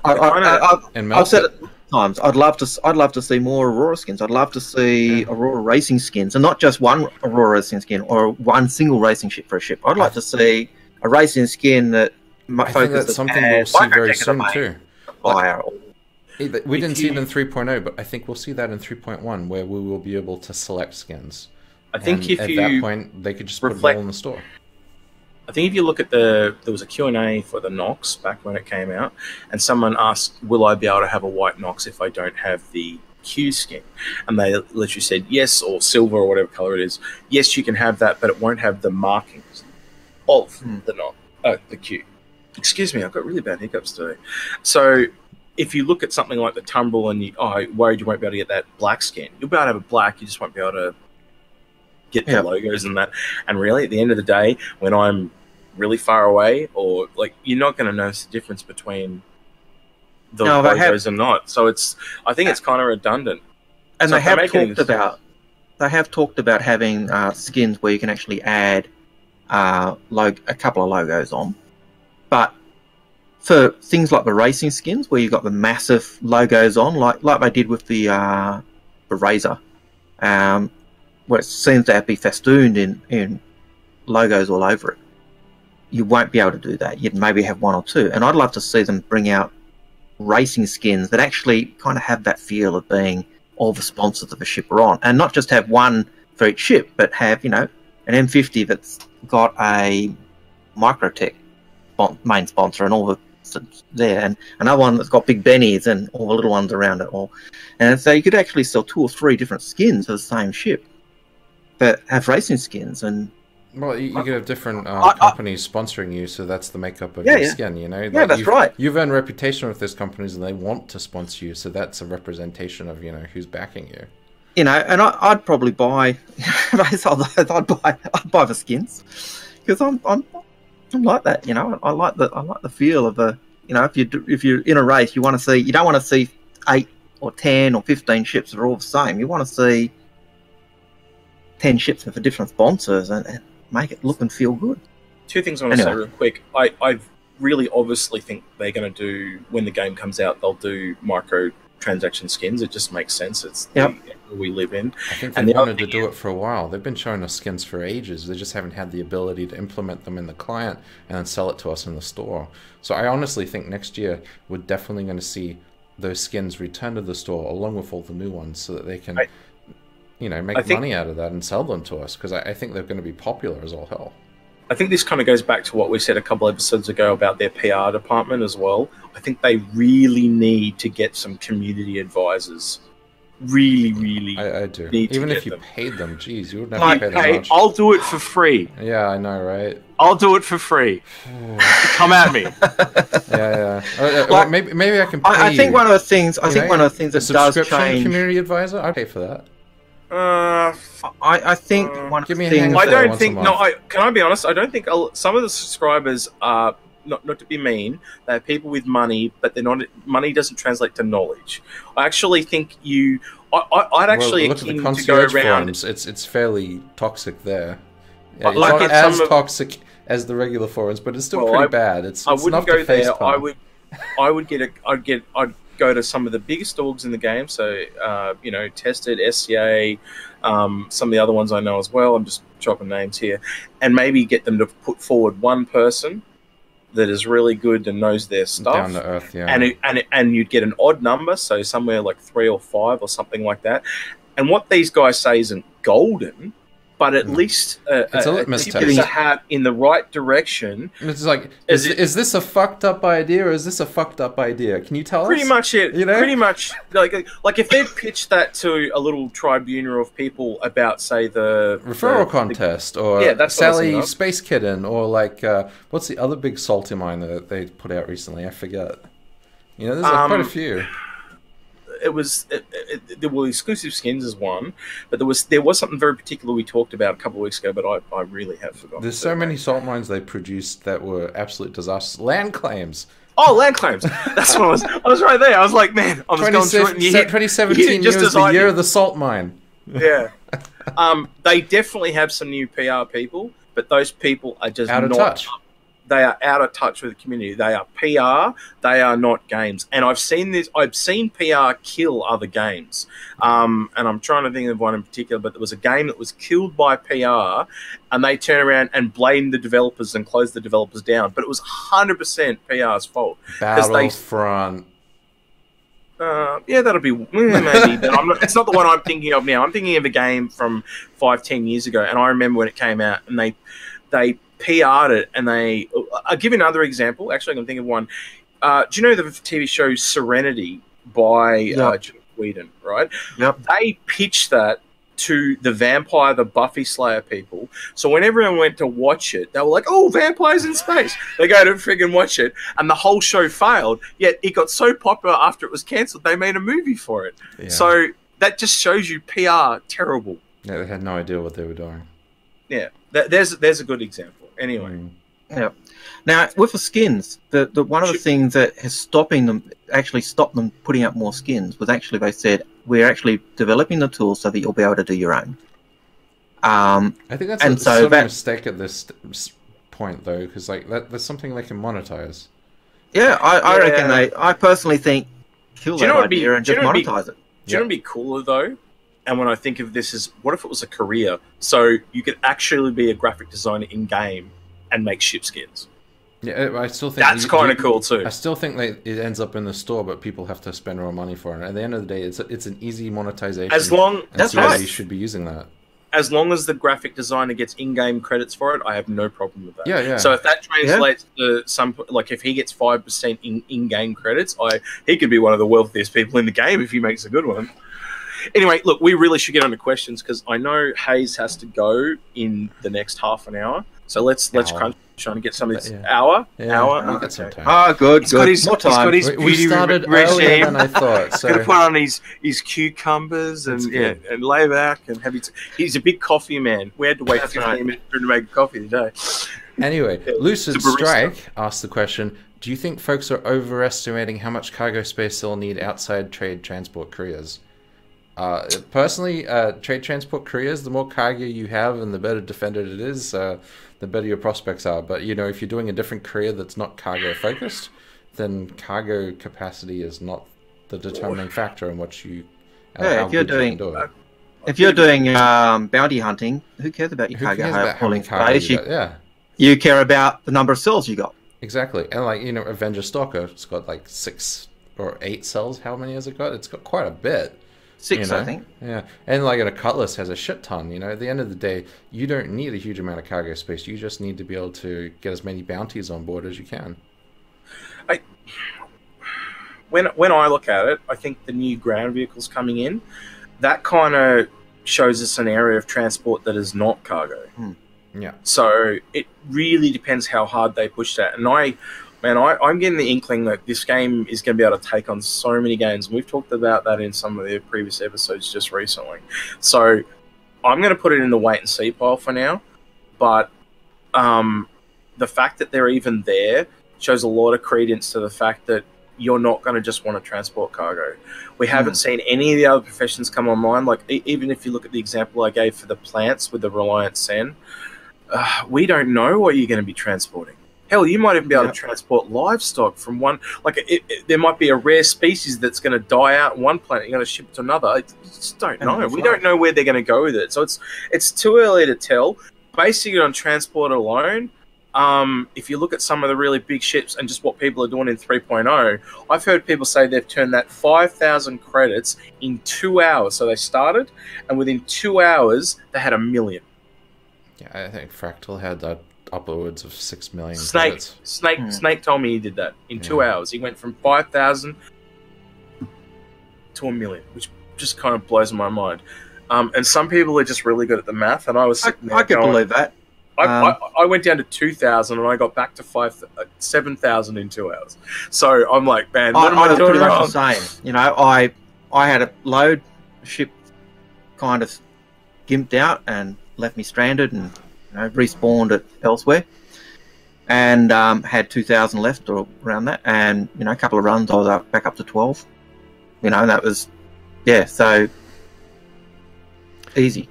I've said it times. I'd love to see more Aurora skins. I'd love to see Aurora racing skins, and not just one Aurora racing skin or one single racing ship for a ship. I'd like to see a racing skin that I think that's something we'll see very soon too. We didn't see it in 3.0, but I think we'll see that in 3.1, where we will be able to select skins. I think at that point they could just put them all in the store. I think if you look at there was a Q&A for the Nox back when it came out, and someone asked, will I be able to have a white Nox if I don't have the Q skin? And they literally said yes, or silver, or whatever color it is. Yes, you can have that, but it won't have the markings of the Q. Excuse me, I've got really bad hiccups today. So if you look at something like the Tumbrel and you're worried you won't be able to get that black skin, you'll be able to have a black, you just won't be able to get the logos and that. And really, at the end of the day, when I'm really far away, or like, you're not going to notice the difference between the logos and not. So I think it's kind of redundant. And they have talked about having skins where you can actually add a couple of logos on. But for things like the racing skins, where you've got the massive logos on, like they did with the Razor, where it seems to be festooned in logos all over it, you won't be able to do that. You'd maybe have one or two. And I'd love to see them bring out racing skins that actually kind of have that feel of being all the sponsors of a ship are on. And not just have one for each ship, but have, an M50 that's got a Microtech main sponsor and all the there, and another one that's got big bennies and all the little ones around it all. And so you could actually sell 2 or 3 different skins of the same ship that have racing skins. And well, you could have different companies sponsoring you, so that's the makeup of your skin, Like that's right. You've earned reputation with those companies, and they want to sponsor you, so that's a representation of who's backing you. And I'd probably buy. I'd buy the skins because I'm like that. I like the feel of a. If you're in a race, you don't want to see 8 or 10 or 15 ships that are all the same. You want to see 10 ships with different sponsors and make it look and feel good. 2 things I want to say real quick. I really obviously think they're going to do, when the game comes out, they'll do micro-transaction skins. It just makes sense. It's the area we live in. I think they wanted to do it for a while. They've been showing us skins for ages. They just haven't had the ability to implement them in the client and then sell it to us in the store. So I honestly think next year we're definitely going to see those skins return to the store along with all the new ones so that they can... make money out of that and sell them to us, because I think they're going to be popular as all hell. I think this kind of goes back to what we said a couple episodes ago about their PR department as well. I think they really need to get some community advisors. Really, I do. Even if you paid them, geez, you wouldn't have to pay them much. I'll do it for free. Yeah, I know, right? I'll do it for free. Come at me. Yeah. Maybe I can pay I think one of the things. I think one of the things that does change. Community advisor, I'd pay for that. I think one of the things. I don't think. No, can I be honest? I don't think some of the subscribers are not to be mean. They're people with money, but they're not. Money doesn't translate to knowledge. I actually think you. I'd actually look at the concierge forums. It's fairly toxic there. Yeah, it's like not as toxic as the regular forums, but it's still pretty bad. It's I wouldn't enough go to face there. palm. I'd go to some of the biggest orgs in the game, so you know, Tested, SCA, some of the other ones I know as well. I'm just dropping names here, and maybe get them to put forward one person that is really good and knows their stuff, down to earth, yeah. And you'd get an odd number, so somewhere like 3 or 5 or something like that. And what these guys say isn't golden, but at least it's a litmus test. It's a hat in the right direction. It's like, is this a fucked up idea, or is this a fucked up idea? Can you tell pretty us? Much it. You know? Pretty much, like if they'd pitched that to a little tribunal of people about, say, the referral contest, or that's Sally Space Kitten, or like what's the other big salty mine that they put out recently? I forget. You know, there's like quite a few. There were exclusive skins as one, but there was something very particular we talked about a couple of weeks ago, but I really have forgotten. There's so many salt mines they produced that were absolute disasters. Land claims. Oh, land claims. That's what I was right there. I was like, man, I was going through it. And 2017 was the year of the salt mine. Yeah. They definitely have some new PR people, but those people are just out of touch. They are out of touch with the community. They are PR. They are not games. And I've seen this. I've seen PR kill other games. And I'm trying to think of one in particular, but there was a game that was killed by PR, and they turn around and blame the developers and close the developers down. But it was 100% PR's fault. Battlefront. Yeah, that'll be maybe. But it's not the one I'm thinking of now. I'm thinking of a game from 5-10 years ago, and I remember when it came out, and they PR'd it, and I'll give you another example. Actually, I can think of one. Do you know the TV show Serenity by Joss Whedon, right? Yep. They pitched that to the Vampire, the Buffy Slayer people. So when everyone went to watch it, they were like, oh, vampires in space. They go to friggin' watch it, and the whole show failed, yet it got so popular after it was cancelled, they made a movie for it. Yeah. So that just shows you PR terrible. Yeah, they had no idea what they were doing. Yeah, there's a good example. Anyway, yeah. Now with the skins, the one of the things that has stopped them putting out more skins was actually they said we're actually developing the tools so that you'll be able to do your own. I think that's a sort of mistake at this point, though, because like that's something they can monetize. Yeah, I reckon I personally think kill that idea and just monetize it. Do you know what'd be cooler though? And when I think of this as, what if it was a career? So you could actually be a graphic designer in game and make ship skins. Yeah, I still think that's kind of cool too. I still think that it ends up in the store, but people have to spend more money for it. At the end of the day, it's an easy monetization. That's right. You should be using that. As long as the graphic designer gets in-game credits for it, I have no problem with that. Yeah. So if that translates to some, like if he gets 5% in-game credits, he could be one of the wealthiest people in the game if he makes a good one. Anyway, look, we really should get on to questions because I know Haze has to go in the next half an hour. So let's crunch trying to get some of this hour. We'll get some time. Good. More time. We started earlier than I thought. So going to put on his cucumbers and lay back and have he's a big coffee man. We had to wait 15 minutes for him to make coffee today. Anyway, Lucid Strike asked the question: do you think folks are overestimating how much cargo space they'll need outside trade transport careers? Personally, trade transport careers, the more cargo you have and the better defended it is, the better your prospects are. But, you know, if you're doing a different career that's not cargo focused, then cargo capacity is not the determining factor in what you... if you're doing bounty hunting, who cares about your cargo? How many cargo you got? You care about the number of cells you got. Exactly. And, like, you know, Avenger Stalker, it's got like 6 or 8 cells. How many has it got? It's got quite a bit. 6, I think. Yeah, and like a Cutlass has a shit ton. You know, at the end of the day, you don't need a huge amount of cargo space. You just need to be able to get as many bounties on board as you can. When I look at it, I think the new ground vehicles coming in, that kind of shows us an area of transport that is not cargo. Yeah. So it really depends how hard they push that. And I'm getting the inkling that this game is going to be able to take on so many games. We've talked about that in some of the previous episodes just recently. So I'm going to put it in the wait and see pile for now. But the fact that they're even there shows a lot of credence to the fact that you're not going to just want to transport cargo. We haven't seen any of the other professions come online. Like even if you look at the example I gave for the plants with the Reliant Sen, we don't know what you're going to be transporting. Hell, you might even be able to transport livestock from one. Like, there might be a rare species that's going to die out on one planet. You're going to ship it to another. I just don't know. We don't know where they're going to go with it. So it's too early to tell. Basically, on transport alone, if you look at some of the really big ships and just what people are doing in 3.0, I've heard people say they've turned that 5,000 credits in 2 hours. So they started, and within 2 hours, they had 1 million. Yeah, I think Fractal had that upwards of 6 million. Snake told me he did that in 2 hours. He went from 5,000 to 1 million, which just kind of blows my mind. And some people are just really good at the math, and I was sitting there I could believe that. I went down to 2,000 and I got back to 7,000 in 2 hours. So I'm like, man, what am I doing pretty wrong? much the same. You know, I had a load ship kind of gimped out and left me stranded, and respawned it elsewhere, and had 2,000 left or around that, and a couple of runs I was back up to 12. And that was so easy.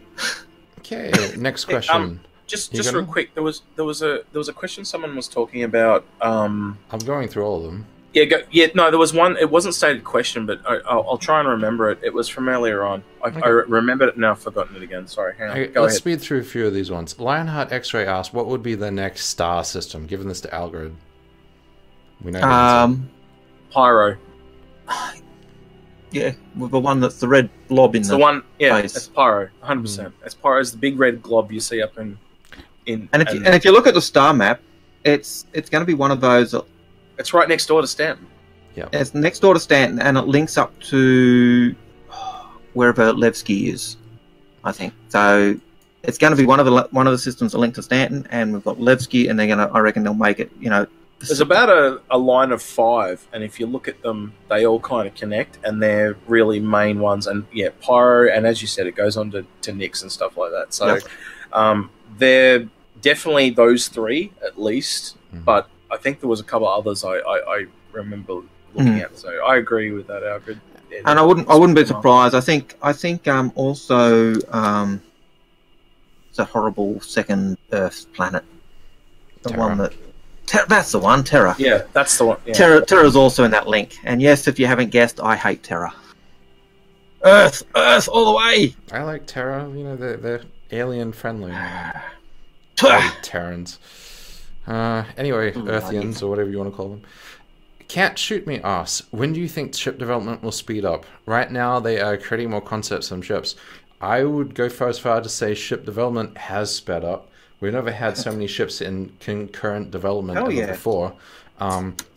Okay, next question. Just real quick, there was a question someone was talking about. I'm going through all of them. No, there was one. It wasn't stated question, but I'll try and remember it. It was from earlier on. I remembered it now. I've forgotten it again. Sorry. Hang on. Okay, let's speed through a few of these ones. Lionheart X-Ray asked, "What would be the next star system?" Given this to Algared, we know. Pyro. Yeah, with the one that's the red blob in the one. Yeah, base. it's Pyro. 100%. It's Pyro. It's the big red glob you see up in. And if you look at the star map, it's going to be one of those. It's right next door to Stanton. Yeah, it's next door to Stanton, and it links up to wherever Levski is, I think. So it's going to be one of the systems that link to Stanton, and we've got Levski, and I reckon they'll make it. There's about a line of 5, and if you look at them, they all kind of connect, and they're really main ones. And Pyro, and as you said, it goes on to Nix and stuff like that. So they're definitely those 3 at least, but I think there was a couple of others I remember looking at. So I agree with that, Algared. And I wouldn't be surprised. I think also it's a horrible second Earth planet, the Terra. one that. That's the one, Terra. Yeah, that's the one. Yeah. Terra's also in that link. And yes, if you haven't guessed, I hate Terra. Earth all the way. I like Terra. They're alien friendly. Terrans. Anyway, Earthians, or whatever you want to call them. Can't Shoot Me asks, when do you think ship development will speed up? Right now, they are creating more concepts than ships. I would go as far to say ship development has sped up. We've never had so many ships in concurrent development ever before.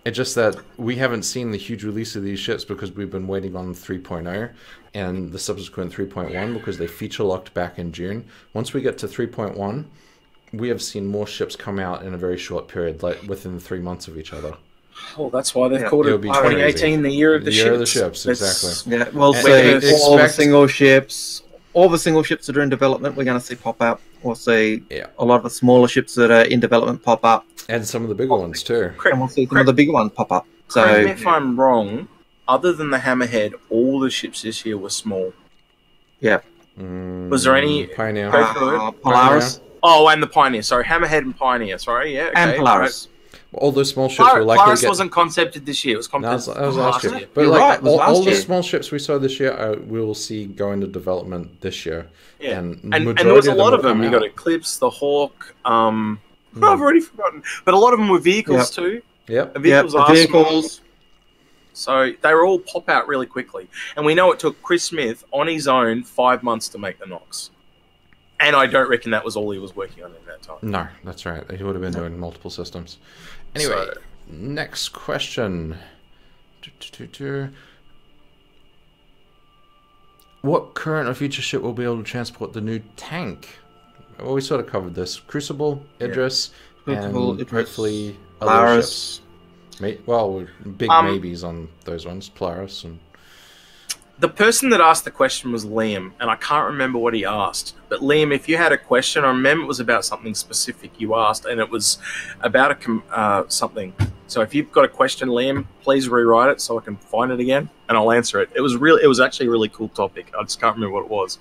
It's just that we haven't seen the huge release of these ships because we've been waiting on 3.0 and the subsequent 3.1 because they feature locked back in June. Once we get to 3.1, we have seen more ships come out in a very short period, like within 3 months of each other. Well, that's why they've called it 2018 the year of the ships. Year of the ships, exactly. Yeah, we'll see all the single ships. All the single ships that are in development, we're going to see pop up. We'll see a lot of the smaller ships that are in development pop up. And some of the bigger ones, too. And we'll see some of the bigger ones pop up. So, correct me if I'm wrong, other than the Hammerhead, all the ships this year were small. Yeah. Was there any... Pioneer. Polaris. Oh, and the Pioneer. Sorry, Hammerhead and Pioneer. Sorry, yeah. Okay. And Polaris. All those small ships were likely Polaris wasn't concepted this year. It was concepted that was last year. But all the small ships we saw this year, we will see go into development this year. Yeah, and there was a lot of them. You got Eclipse, the Hawk. I've already forgotten, but a lot of them were vehicles too. Yep. Vehicles. So they were all pop out really quickly, and we know it took Chris Smith on his own 5 months to make the Nox. And I don't reckon that was all he was working on in that time. No, that's right. He would have been doing multiple systems. Anyway, next question. What current or future ship will be able to transport the new tank? Well, we sort of covered this. Crucible, Idris, and hopefully other ships. Well, big maybes on those ones. Polaris and... The person that asked the question was Liam, and I can't remember what he asked. But Liam, if you had a question, I remember it was about something specific you asked, and it was about something. So if you've got a question, Liam, please rewrite it so I can find it again, and I'll answer it. It was actually a really cool topic. I just can't remember what it was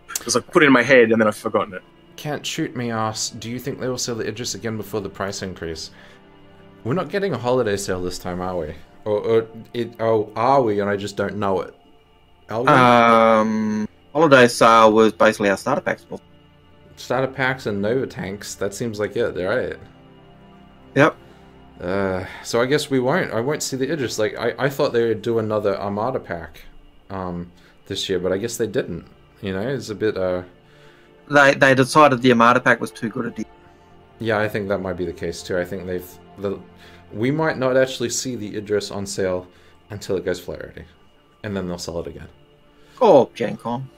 because I put it in my head and then I've forgotten it. Can't Shoot Me asks, do you think they will sell the Idris again before the price increase? We're not getting a holiday sale this time, are we? Or are we, and I just don't know it? Holiday sale was basically our starter packs. Starter packs and Nova tanks, that seems like it, right? Yep. So I guess I won't see the Idris. Like, I thought they would do another Armada pack this year, but I guess they didn't. You know, it's a bit... They decided the Armada pack was too good a deal. Yeah, I think that might be the case too. I think we might not actually see the Idris on sale until it goes flat ready, and then they'll sell it again. Or Gen Con.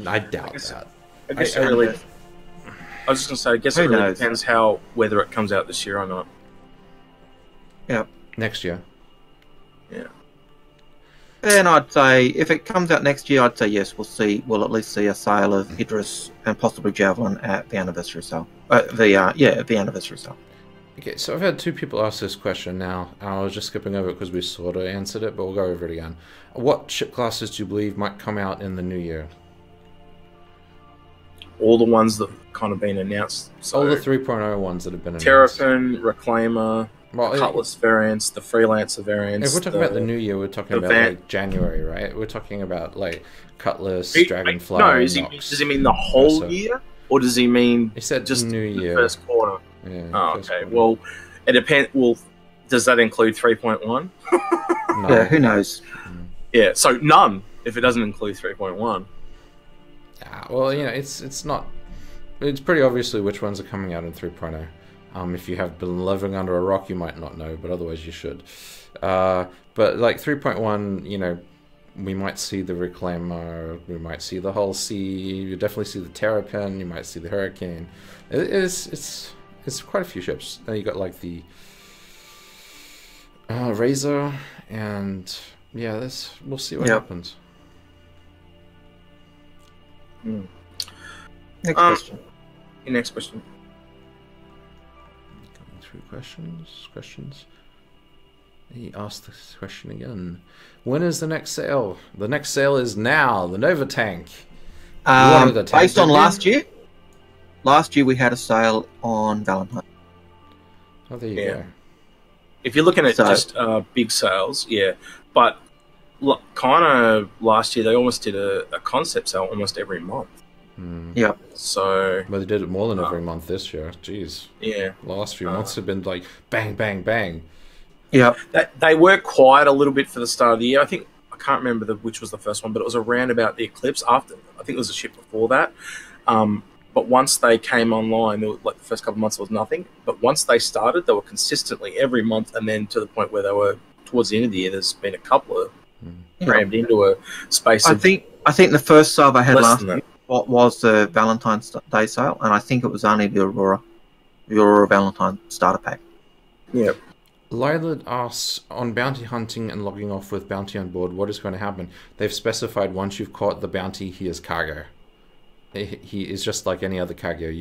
I doubt that. I guess I was just going to say, I guess it really depends whether it comes out this year or not. Yeah. Next year. Yeah. Then I'd say, if it comes out next year, I'd say yes, we'll at least see a sale of Idris and possibly Javelin at the anniversary sale. The anniversary sale. Okay, so I've had two people ask this question now. I was just skipping over it because we sort of answered it, but we'll go over it again. What ship classes do you believe might come out in the new year? All the ones that have kind of been announced. So all the 3.0 ones that have been announced. Terrapin, Reclaimer, Cutlass variants, the Freelancer variants. If we're talking about the new year, we're talking about like January, right? We're talking about like Cutlass, Dragonfly. No, does he mean the whole year? Or does he mean he said just new year. The first quarter? Yeah, oh, okay. Quarter. Well, it depends. Well, does that include 3.1? No. Yeah, who knows? Yeah, so none if it doesn't include 3.1. Well, you know, it's not. It's pretty obviously which ones are coming out in 3.0. If you have been living under a rock, you might not know, but otherwise you should. But like 3.1, you know, we might see the Reclaimer, we might see the Hull C, you definitely see the Terrapin, you might see the Hurricane. It's quite a few ships. Then you got like the Razor, and yeah, we'll see what happens. Next question. Next question. Going through questions. He asked this question again. When is the next sale? The next sale is now. The Nova tank. Based on last year. Last year we had a sale on Valentine. Oh, there you go. If you're looking at just big sales, but kind of last year they almost did a concept sale almost every month. Yeah. So. But they did it more than every month this year. Jeez. Yeah. The last few months have been like bang, bang, bang. Yeah. They were quiet a little bit for the start of the year. I can't remember which was the first one, but it was around about the eclipse. After, I think it was a ship before that. But once they came online, like the first couple of months, there was nothing. But once they started, they were consistently every month, and then to the point where they were towards the end of the year. There's been a couple of crammed into a space. I think the first sale they had last week was the Valentine's Day sale, and I think it was only the Aurora Valentine starter pack. Yeah. Lylid asks, on bounty hunting and logging off with bounty on board, what is going to happen? They've specified once you've caught the bounty, he is cargo. He is just like any other cargo.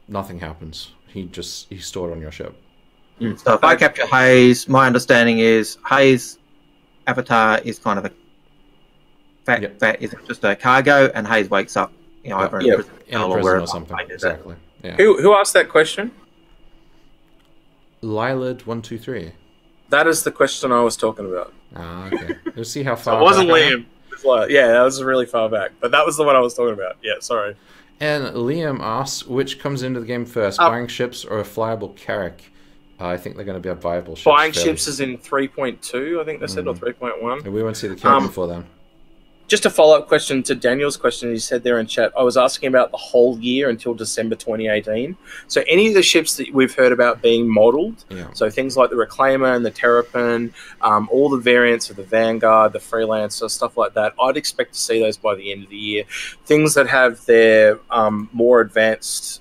Nothing happens. He's stored on your ship. So if I capture Haze, my understanding is Haze avatar is kind of a fat is just a cargo, and Haze wakes up, over in a prison or something. Exactly. Yeah. Who asked that question? Lylid123. That is the question I was talking about. Okay. Let's see how far. So it wasn't Liam. That was really far back. But that was the one I was talking about. Yeah, sorry. And Liam asks, which comes into the game first, buying ships or a flyable Carrack? I think they're going to be a viable ships. Buying ships is in 3.2, I think they said, or 3.1. We won't see the Carrack before then. Just a follow-up question to Daniel's question he said there in chat. I was asking about the whole year until December 2018. So any of the ships that we've heard about being modelled, so things like the Reclaimer and the Terrapin, all the variants of the Vanguard, the Freelancer, stuff like that, I'd expect to see those by the end of the year. Things that have their more advanced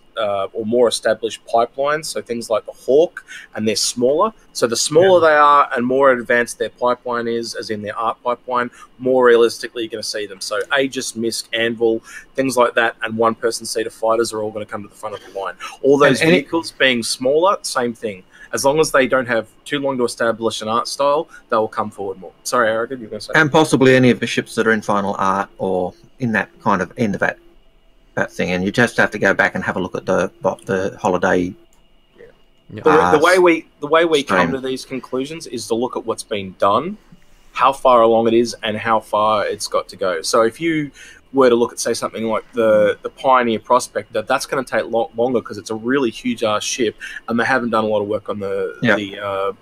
or more established pipelines, so things like the Hawk, and they're smaller. So the smaller they are and more advanced their pipeline is, as in their art pipeline, more realistically you're going to see them. So Aegis, Misc, Anvil, things like that, and one-person seater fighters are all going to come to the front of the line. All those vehicles being smaller, same thing. As long as they don't have too long to establish an art style, they'll come forward more. Sorry, Eric, you were going to say? And possibly any of the ships that are in final art or in that kind of end of that that thing, and you just have to go back and have a look at the holiday. The way we come to these conclusions is to look at what's been done, how far along it is, and how far it's got to go. So if you were to look at, say, something like the Pioneer Prospector, that's going to take longer because it's a really huge ass ship, and they haven't done a lot of work on the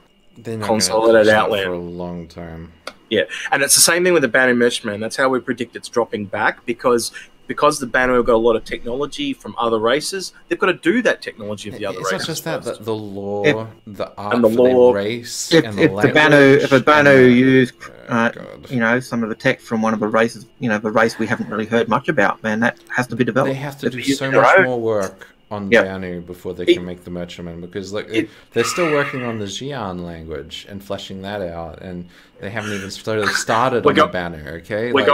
consolidated Outland for a long time. Yeah, and it's the same thing with the Banu Merchantman. That's how we predict it's dropping back because the Banu have got a lot of technology from other races. They've got to do that technology of the other races. It's not just that, the law, the art and the law, race, if a Banu use, some of the tech from one of the races, the race we haven't really heard much about, man, that has to be developed. They have to do so much more work on Banu before they can make the Merchantman, because they're still working on the Xi'an language and fleshing that out, and they haven't even started on the Banu. Okay, we're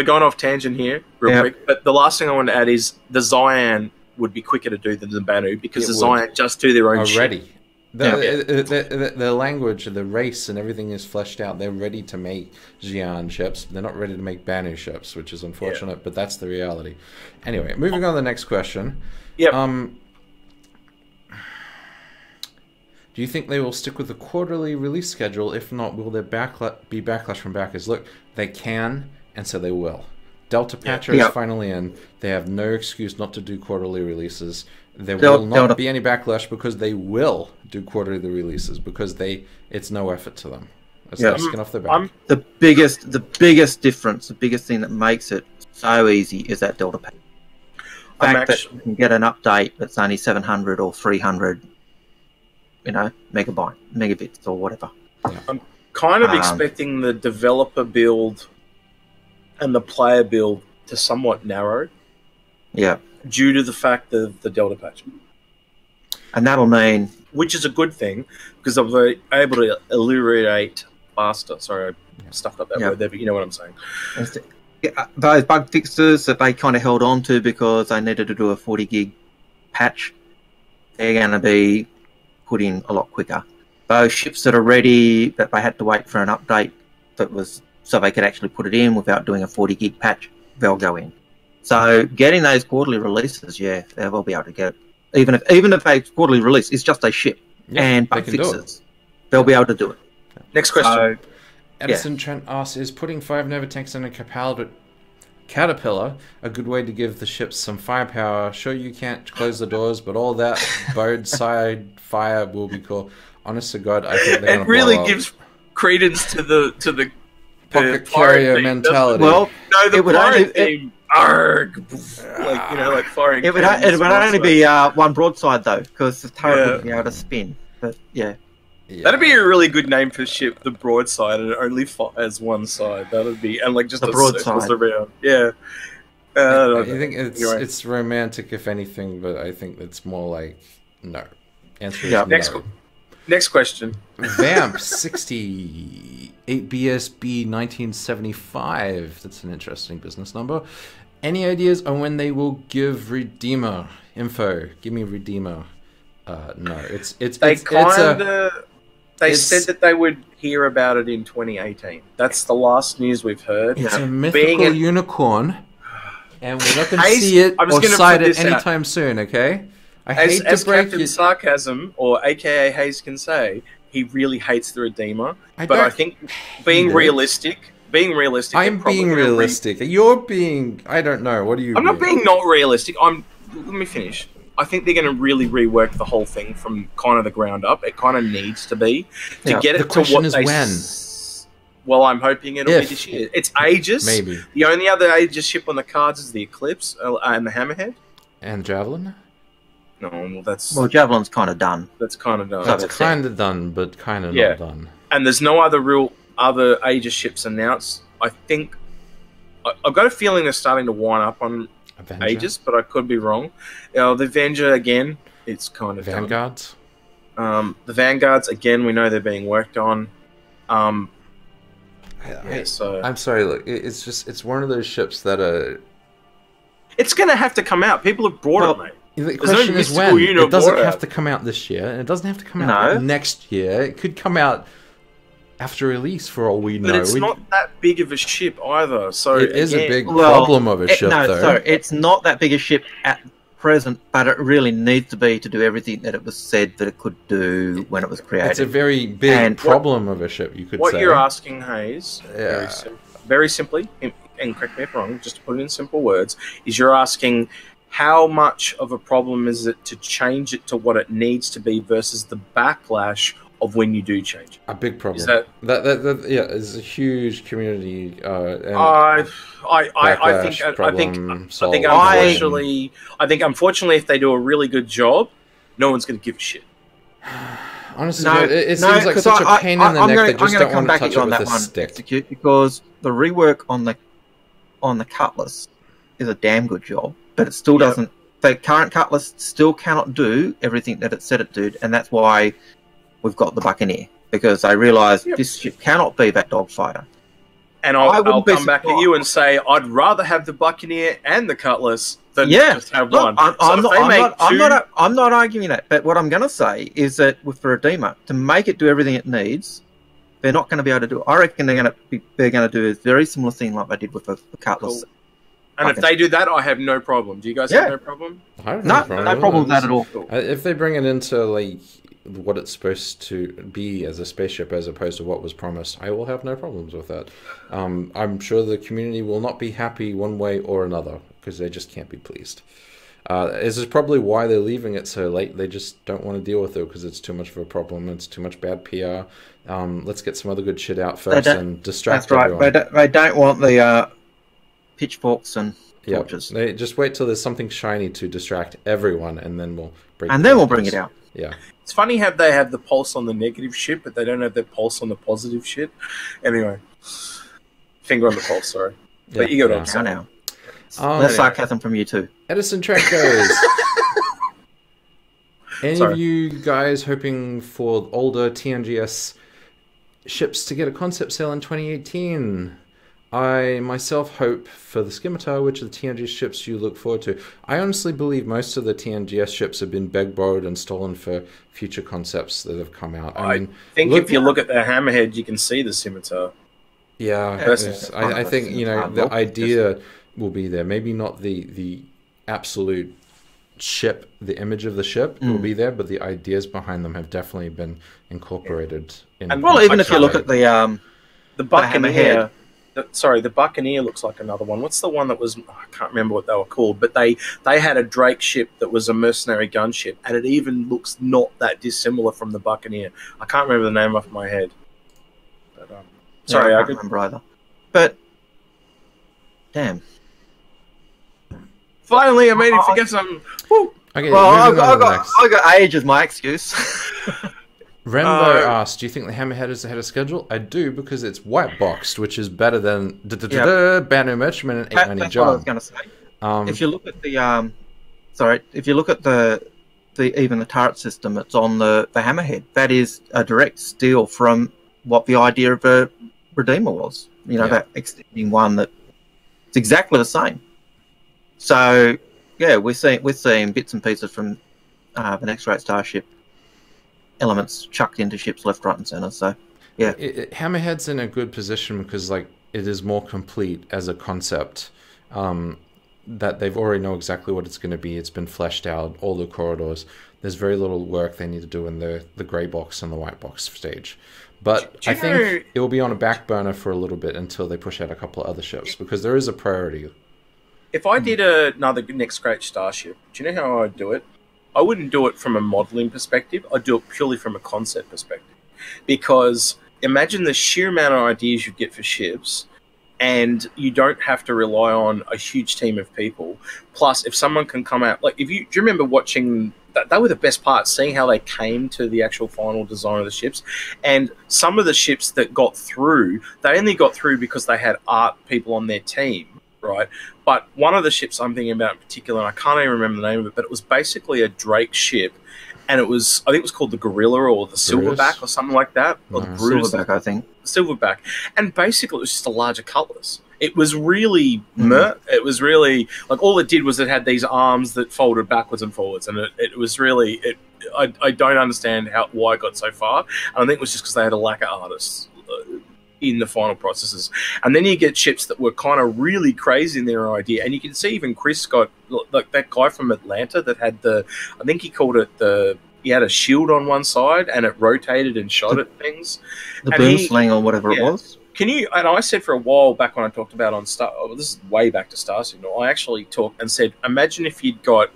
going off tangent here, real quick. But the last thing I want to add is the Xi'an would be quicker to do than the Banu because the Xi'an just do their own already. shit. The language, the race, and everything is fleshed out. They're ready to make Xi'an ships. They're not ready to make Banu ships, which is unfortunate, but that's the reality. Anyway, moving on to the next question. Yep. Do you think they will stick with the quarterly release schedule? If not, will there be backlash from backers? Look, they can, and so they will. Delta Patcher is finally in. They have no excuse not to do quarterly releases. There will not be any backlash because they will do quarterly releases because it's no effort to them. It's no skin off their back. The biggest difference, the biggest thing that makes it so easy is that Delta Patcher. The fact that you can get an update that's only 700 or 300, megabits or whatever. Yeah. I'm kind of expecting the developer build and the player build to somewhat narrow. Yeah. Due to the fact of the Delta Patch. And that'll mean... Which is a good thing, because they're able to alliterate faster. Sorry, I stuffed up that word there, but you know what I'm saying. Those bug fixes that they kind of held on to because they needed to do a 40 gig patch, they're going to be put in a lot quicker. Those ships that are ready, that they had to wait for an update so they could actually put it in without doing a 40 gig patch, they'll go in. So getting those quarterly releases, they will be able to get it. Even if a quarterly release is just a ship and bug fixes, they'll be able to do it. Next question. Edison Trent asks, is putting 5 Nova tanks in a Caterpillar a good way to give the ships some firepower? Sure, you can't close the doors, but all that bird side fire will be cool. Honest to God, I think they're going to really gives credence to the pocket carrier mentality. Well, no, the pirate theme. Arg! Like firing. It would only be one broadside though, because the turret wouldn't be able to spin. But that'd be a really good name for the ship, the broadside, and it only fires one side. That'd be just the broadside around. Yeah. I think it's romantic, if anything, but I think it's more like no. Answer is no. Next question. Vamp 68 BSB 1975. That's an interesting business number. Any ideas on when they will give Redeemer info? Give me Redeemer. No, they said that they would hear about it in 2018. That's the last news we've heard. It's a mythical unicorn, and we're not going to see it or sight it anytime soon. Okay. As Captain Sarcasm, or AKA Haze, can say, he really hates the Redeemer. I think being realistic. I'm being realistic. You're being. I don't know. What do you? I'm not being not realistic. Let me finish. I think they're going to really rework the whole thing from kind of the ground up. It kind of needs to be to get it to what they. When? Well, I'm hoping it'll be this year. It's Aegis. Maybe. The only other Aegis ship on the cards is the Eclipse and the Hammerhead. And Javelin. No, that's... Well, Javelin's kind of done. That's kind of done. That's kind of done, but kind of not done. And there's no other Aegis ships announced. I think... I've got a feeling they're starting to wind up on Avenger. Aegis, but I could be wrong. The Avenger, again, it's kind of Vanguards? done. The Vanguards, again, we know they're being worked on. I'm sorry, look, it's one of those ships that are... It's going to have to come out. People have brought it, mate. The question is when. It doesn't have to come out this year, and it doesn't have to come out next year. It could come out after release, for all we know. But it's not that big of a ship either. So it is a big problem of a ship, though. So it's not that big a ship at present, but it really needs to be to do everything that it was said that it could do when it was created. It's a very big problem of a ship, you could say. What you're asking, Haze, very simply, and correct me if I'm wrong, just to put it in simple words, is you're asking how much of a problem is it to change it to what it needs to be versus the backlash of when you do change it. A big problem. Is that yeah, it's a huge community. I think unfortunately, if they do a really good job, no one's going to give a shit. Honestly, it seems like such a pain in the neck. They just don't want to touch it with a stick. Because the rework on the Cutlass is a damn good job, but it still doesn't. The current Cutlass still cannot do everything that it said it did, and that's why we've got the Buccaneer, because I realised this ship cannot be that dogfighter. And I'll come back at you and say I'd rather have the Buccaneer and the Cutlass than just have one. I'm not arguing that, but what I'm going to say is that with the Redeemer, to make it do everything it needs, they're not going to be able to do it. I reckon they're going to do a very similar thing like they did with the Cutlass. Cool. And if they do that, I have no problem. Do you guys have no problem? I have no problem with that at all. If they bring it into like what it's supposed to be as a spaceship as opposed to what was promised, I will have no problems with that. I'm sure the community will not be happy one way or another because they just can't be pleased. This is probably why they're leaving it so late. They just don't want to deal with it because it's too much of a problem. It's too much bad PR. Let's get some other good shit out first and distract everyone. They don't want the pitchforks and torches. They just wait till there's something shiny to distract everyone, and then we'll bring it out. Yeah. It's funny how they have the pulse on the negative shit, but they don't have their pulse on the positive shit. Anyway, finger on the pulse, sorry. Yeah, but you go on now. That's sarcasm from you too. Edison Trek goes. Any of you guys hoping for older TNGS ships to get a concept sale in 2018? I myself hope for the Scimitar, which are the TNG ships you look forward to. I honestly believe most of the TNGS ships have been borrowed and stolen for future concepts that have come out. I think if you look at the Hammerhead, you can see the Scimitar. Yeah, I think the idea will be there. Maybe not the absolute ship, the image of the ship will be there, but the ideas behind them have definitely been incorporated. Even if you look at the Buccaneer. The Buccaneer looks like another one. What's the one that was... I can't remember what they were called, but they had a Drake ship that was a mercenary gunship, and it even looks not that dissimilar from the Buccaneer. I can't remember the name off my head. But, sorry, I can't remember either. But, damn. Finally, I made it forget something. Woo! Okay, I got age as my excuse. Rembo asked, do you think the Hammerhead is ahead of schedule? I do, because it's white boxed, which is better than Banu Merchantman and 890 John. That's what I was going to say. If you look at even the turret system that's on the Hammerhead, that is a direct steal from what the idea of a Redeemer was. That extending one that it's exactly the same. So we're seeing bits and pieces from the next great starship. Elements chucked into ships left, right, and center. So, yeah, Hammerhead's in a good position because, it is more complete as a concept. That they've already know exactly what it's going to be. It's been fleshed out, all the corridors. There's very little work they need to do in the grey box and the white box stage. But I think it will be on a back burner for a little bit until they push out a couple of other ships because there is a priority. If I did another next great starship, do you know how I'd do it? I wouldn't do it from a modelling perspective. I'd do it purely from a concept perspective. Because imagine the sheer amount of ideas you get for ships, and you don't have to rely on a huge team of people. Plus, if someone can come out... do you remember watching... They were the best part, seeing how they came to the actual final design of the ships. And some of the ships that got through, they only got through because they had art people on their team. Right, but one of the ships I'm thinking about in particular, and I can't even remember the name of it, but it was basically a Drake ship, and I think it was called the Gorilla or the Silverback or something like that, or the Silverback, I think. Silverback, and basically it was just a larger Cutlass. It was really it was really all it did was it had these arms that folded backwards and forwards, and it was really I don't understand why it got so far, and I think it was just because they had a lack of artists. in the final processes. And then you get ships that were kind of really crazy in their idea. And you can see even Chris got, like that guy from Atlanta that had I think he called it he had a shield on one side and it rotated and shot at things. The boom sling or whatever it was. And I said for a while back when I talked about on this is way back to Star Signal, I actually talked and said, imagine if you'd got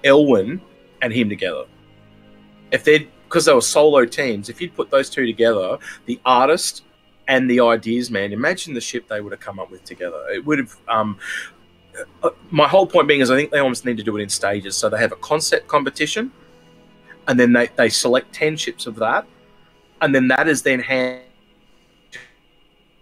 Elwyn and him together. Because they were solo teams, if you'd put those two together, the artist and the ideas man, imagine the ship they would have come up with together. It would have. My whole point being is I think they almost need to do it in stages. So they have a concept competition, and then they select 10 ships of that, and then that is then handed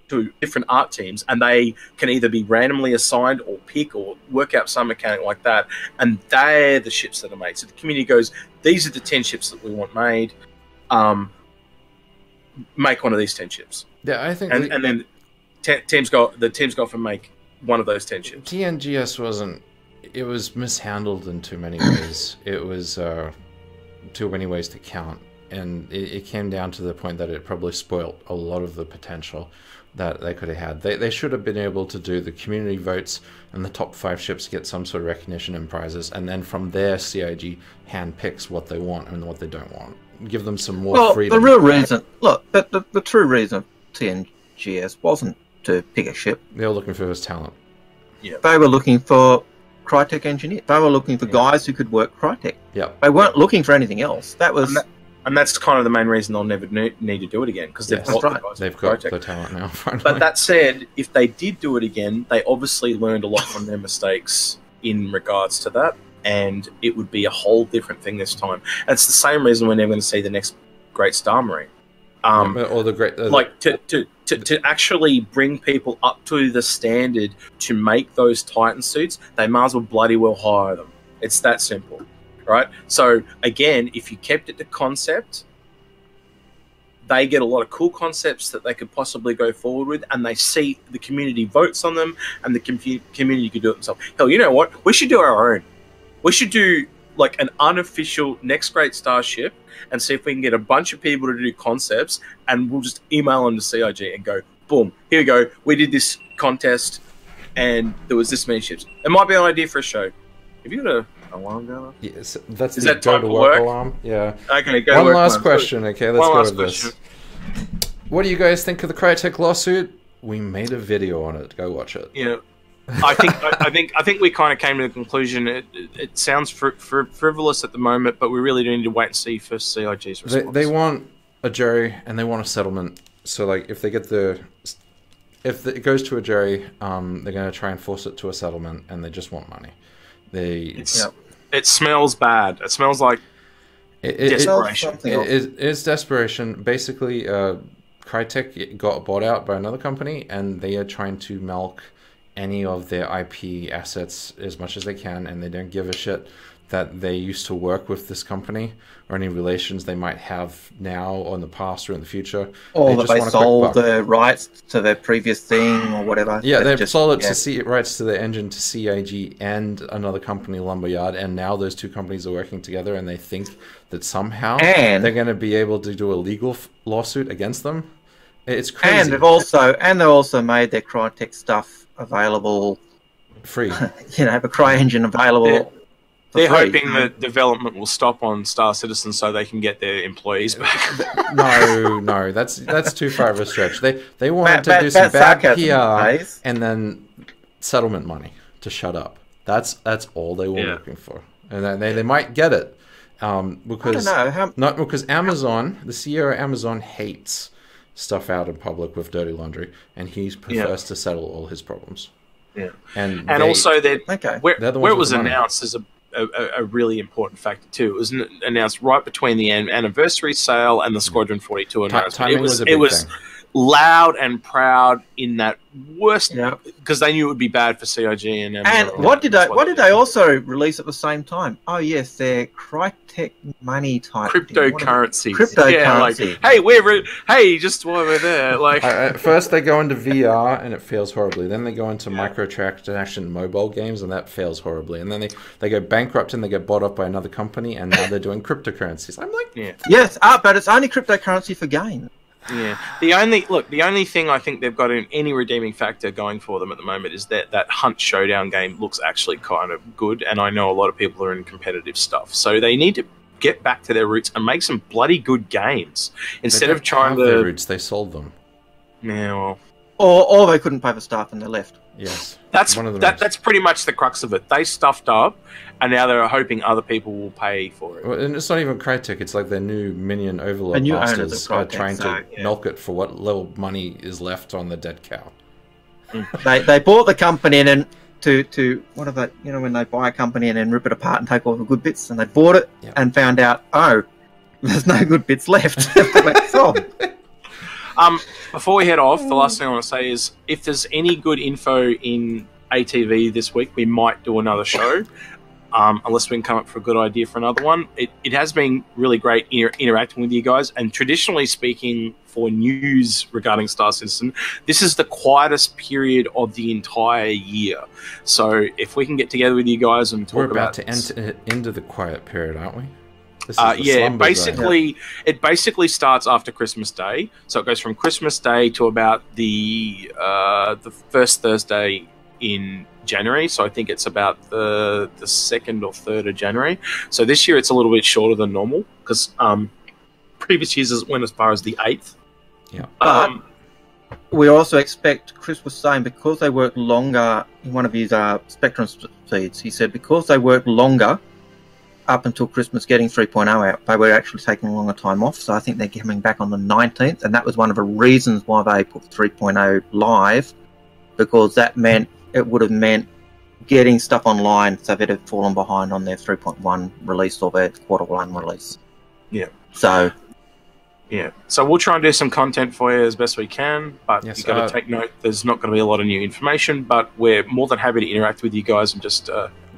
to different art teams, and they can either be randomly assigned or pick or work out some mechanic like that, and they're the ships that are made. So the community goes, these are the 10 ships that we want made. Make one of these 10 ships. Yeah, I think, and then teams go off and make one of those 10 ships. TNGS wasn't. It was mishandled in too many ways. It was too many ways to count, and it came down to the point that it probably spoilt a lot of the potential that they could have had. They should have been able to do the community votes, and the top 5 ships get some sort of recognition and prizes, and then from there CIG handpicks what they want and what they don't want. Give them some more freedom. The real reason, look, the true reason of TNGS wasn't to pick a ship. They were looking for his talent. Yeah. They were looking for Crytek engineers. They were looking for guys who could work Crytek. Yeah. They weren't looking for anything else. That was... And that's kind of the main reason they'll never need to do it again, because they've got the guys. They've got the talent now. Finally. But that said, if they did do it again, they obviously learned a lot from their mistakes in regards to that, and it would be a whole different thing this time. And it's the same reason we're never going to see the next Great Star Marine. Or the great, to actually bring people up to the standard to make those Titan suits, they might as well bloody well hire them. It's that simple. Right? So, again, if you kept it to concept, they get a lot of cool concepts that they could possibly go forward with, and they see the community votes on them, and the community could do it themselves. Hell, you know what? We should do our own. We should do, like, an unofficial Next Great Starship and see if we can get a bunch of people to do concepts, and we'll just email them to CIG and go, boom, here we go. We did this contest, and there was this many ships. It might be an idea for a show. Have you got a alarm going off? Yes, that's Is the that time go to for work work? alarm. Yeah. Okay, go to One work. last question. Okay, let's go to this. Question. What do you guys think of the Crytek lawsuit? We made a video on it. Go watch it. Yeah, I think we kind of came to the conclusion. It sounds frivolous at the moment, but we really do need to wait and see for CIG's response. They want a jury and they want a settlement. So like, if it goes to a jury, they're going to try and force it to a settlement, and they just want money. It smells bad. It smells like desperation. It's desperation. Basically, Crytek got bought out by another company, and they are trying to milk any of their IP assets as much as they can, and they don't give a shit that they used to work with this company or any relations they might have now or in the past or in the future. Or that they sold the rights to their previous thing or whatever. Yeah, they've sold it rights to the engine to CIG and another company, Lumberyard, and now those two companies are working together, and they think that somehow they're going to be able to do a legal lawsuit against them. It's crazy. And they've also made their Crytek stuff available free. The CryEngine available. Yeah. They're hoping that development will stop on Star Citizen so they can get their employees back. No, that's too far of a stretch. They want to do some bad PR and then settlement money to shut up. That's all they were looking for, and they might get it because Amazon, the CEO of Amazon, hates stuff out in public with dirty laundry, and he prefers to settle all his problems. Yeah, and also where it was announced as a really important factor too. It was announced right between the anniversary sale and the Squadron 42 announcement. It was loud and proud in that worst, because they knew it would be bad for CIG and what did they also release at the same time? Oh yes, their Crytek money type cryptocurrency. Just while we're there, first they go into VR and it fails horribly. Then they go into microtransaction mobile games and that fails horribly. And then they go bankrupt and they get bought up by another company, and now they're doing cryptocurrencies. I'm like, yes, but it's only cryptocurrency for games. Yeah. The only thing I think they've got in any redeeming factor going for them at the moment is that Hunt Showdown game looks actually kind of good, and I know a lot of people are in competitive stuff, so they need to get back to their roots and make some bloody good games instead of trying to. Their roots, they sold them. Yeah. Well. Or they couldn't pay for staff and they left. Yes. That's pretty much the crux of it. They stuffed up, and now they're hoping other people will pay for it. Well, and it's not even Crytek. It's like their new minion overlord masters are trying to milk it for what little money is left on the dead cow. They bought the company and then to what are they? You know, when they buy a company and then rip it apart and take all the good bits, and they bought it and found out, oh, there's no good bits left. Before we head off, the last thing I want to say is if there's any good info in ATV this week, we might do another show, unless we can come up for a good idea for another one. It has been really great interacting with you guys, and traditionally speaking, for news regarding Star Citizen, this is the quietest period of the entire year. So if we can get together with you guys and talk about to enter into the quiet period, aren't we? It basically starts after Christmas Day, so it goes from Christmas Day to about the first Thursday in January. So I think it's about the 2nd or 3rd of January. So this year it's a little bit shorter than normal because previous years it went as far as the 8th. Yeah. But we also expect, Chris was saying, because they work longer in one of his Spectrum feeds, he said because they work longer up until Christmas getting 3.0 out, they were actually taking a longer time off. So I think they're coming back on the 19th, and that was one of the reasons why they put 3.0 live, because that meant it would have meant getting stuff online, so they'd have fallen behind on their 3.1 release or their Q1 release. Yeah. So we'll try and do some content for you as best we can, but you've got to take note, there's not going to be a lot of new information, but we're more than happy to interact with you guys and just...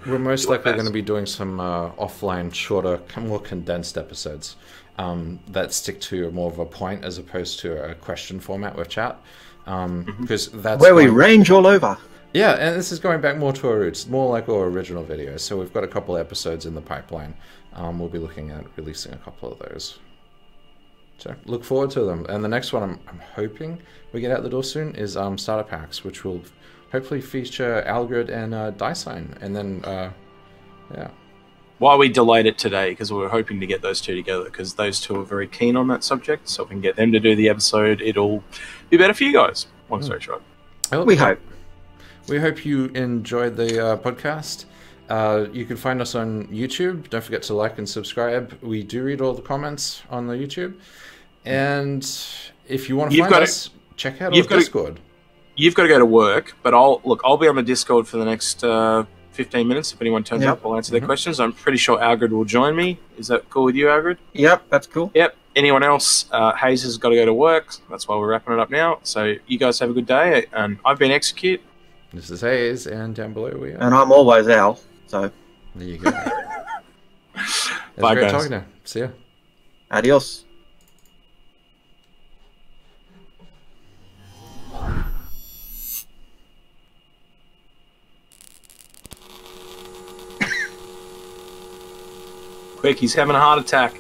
we're most likely going to be doing some offline, shorter, more condensed episodes that stick to more of a point as opposed to a question format with chat. Because that's where we range all over. Yeah, and this is going back more to our roots, more like our original videos. So we've got a couple episodes in the pipeline. We'll be looking at releasing a couple of those. So look forward to them. And the next one I'm hoping we get out the door soon is starter packs, which will hopefully feature Algared and Dysine. And then, yeah. Why we delayed it today, because we were hoping to get those two together, because those two are very keen on that subject. So if we can get them to do the episode, it'll be better for you guys. Long story short. We hope. We hope you enjoyed the podcast. You can find us on YouTube. Don't forget to like and subscribe. We do read all the comments on the YouTube. And if you want to find us, check out our Discord. You've got to go to work, but I'll be on the Discord for the next 15 minutes. If anyone turns up, I'll answer their questions. I'm pretty sure Algared will join me. Is that cool with you, Algared? Yep, that's cool. Yep. Anyone else? Haze has got to go to work. That's why we're wrapping it up now. So you guys have a good day. And I've been Execute. This is Haze, and down below we are. And I'm always Al. So there you go. Bye, great guys. Talking to you. See ya. Adios. Quick, he's having a heart attack.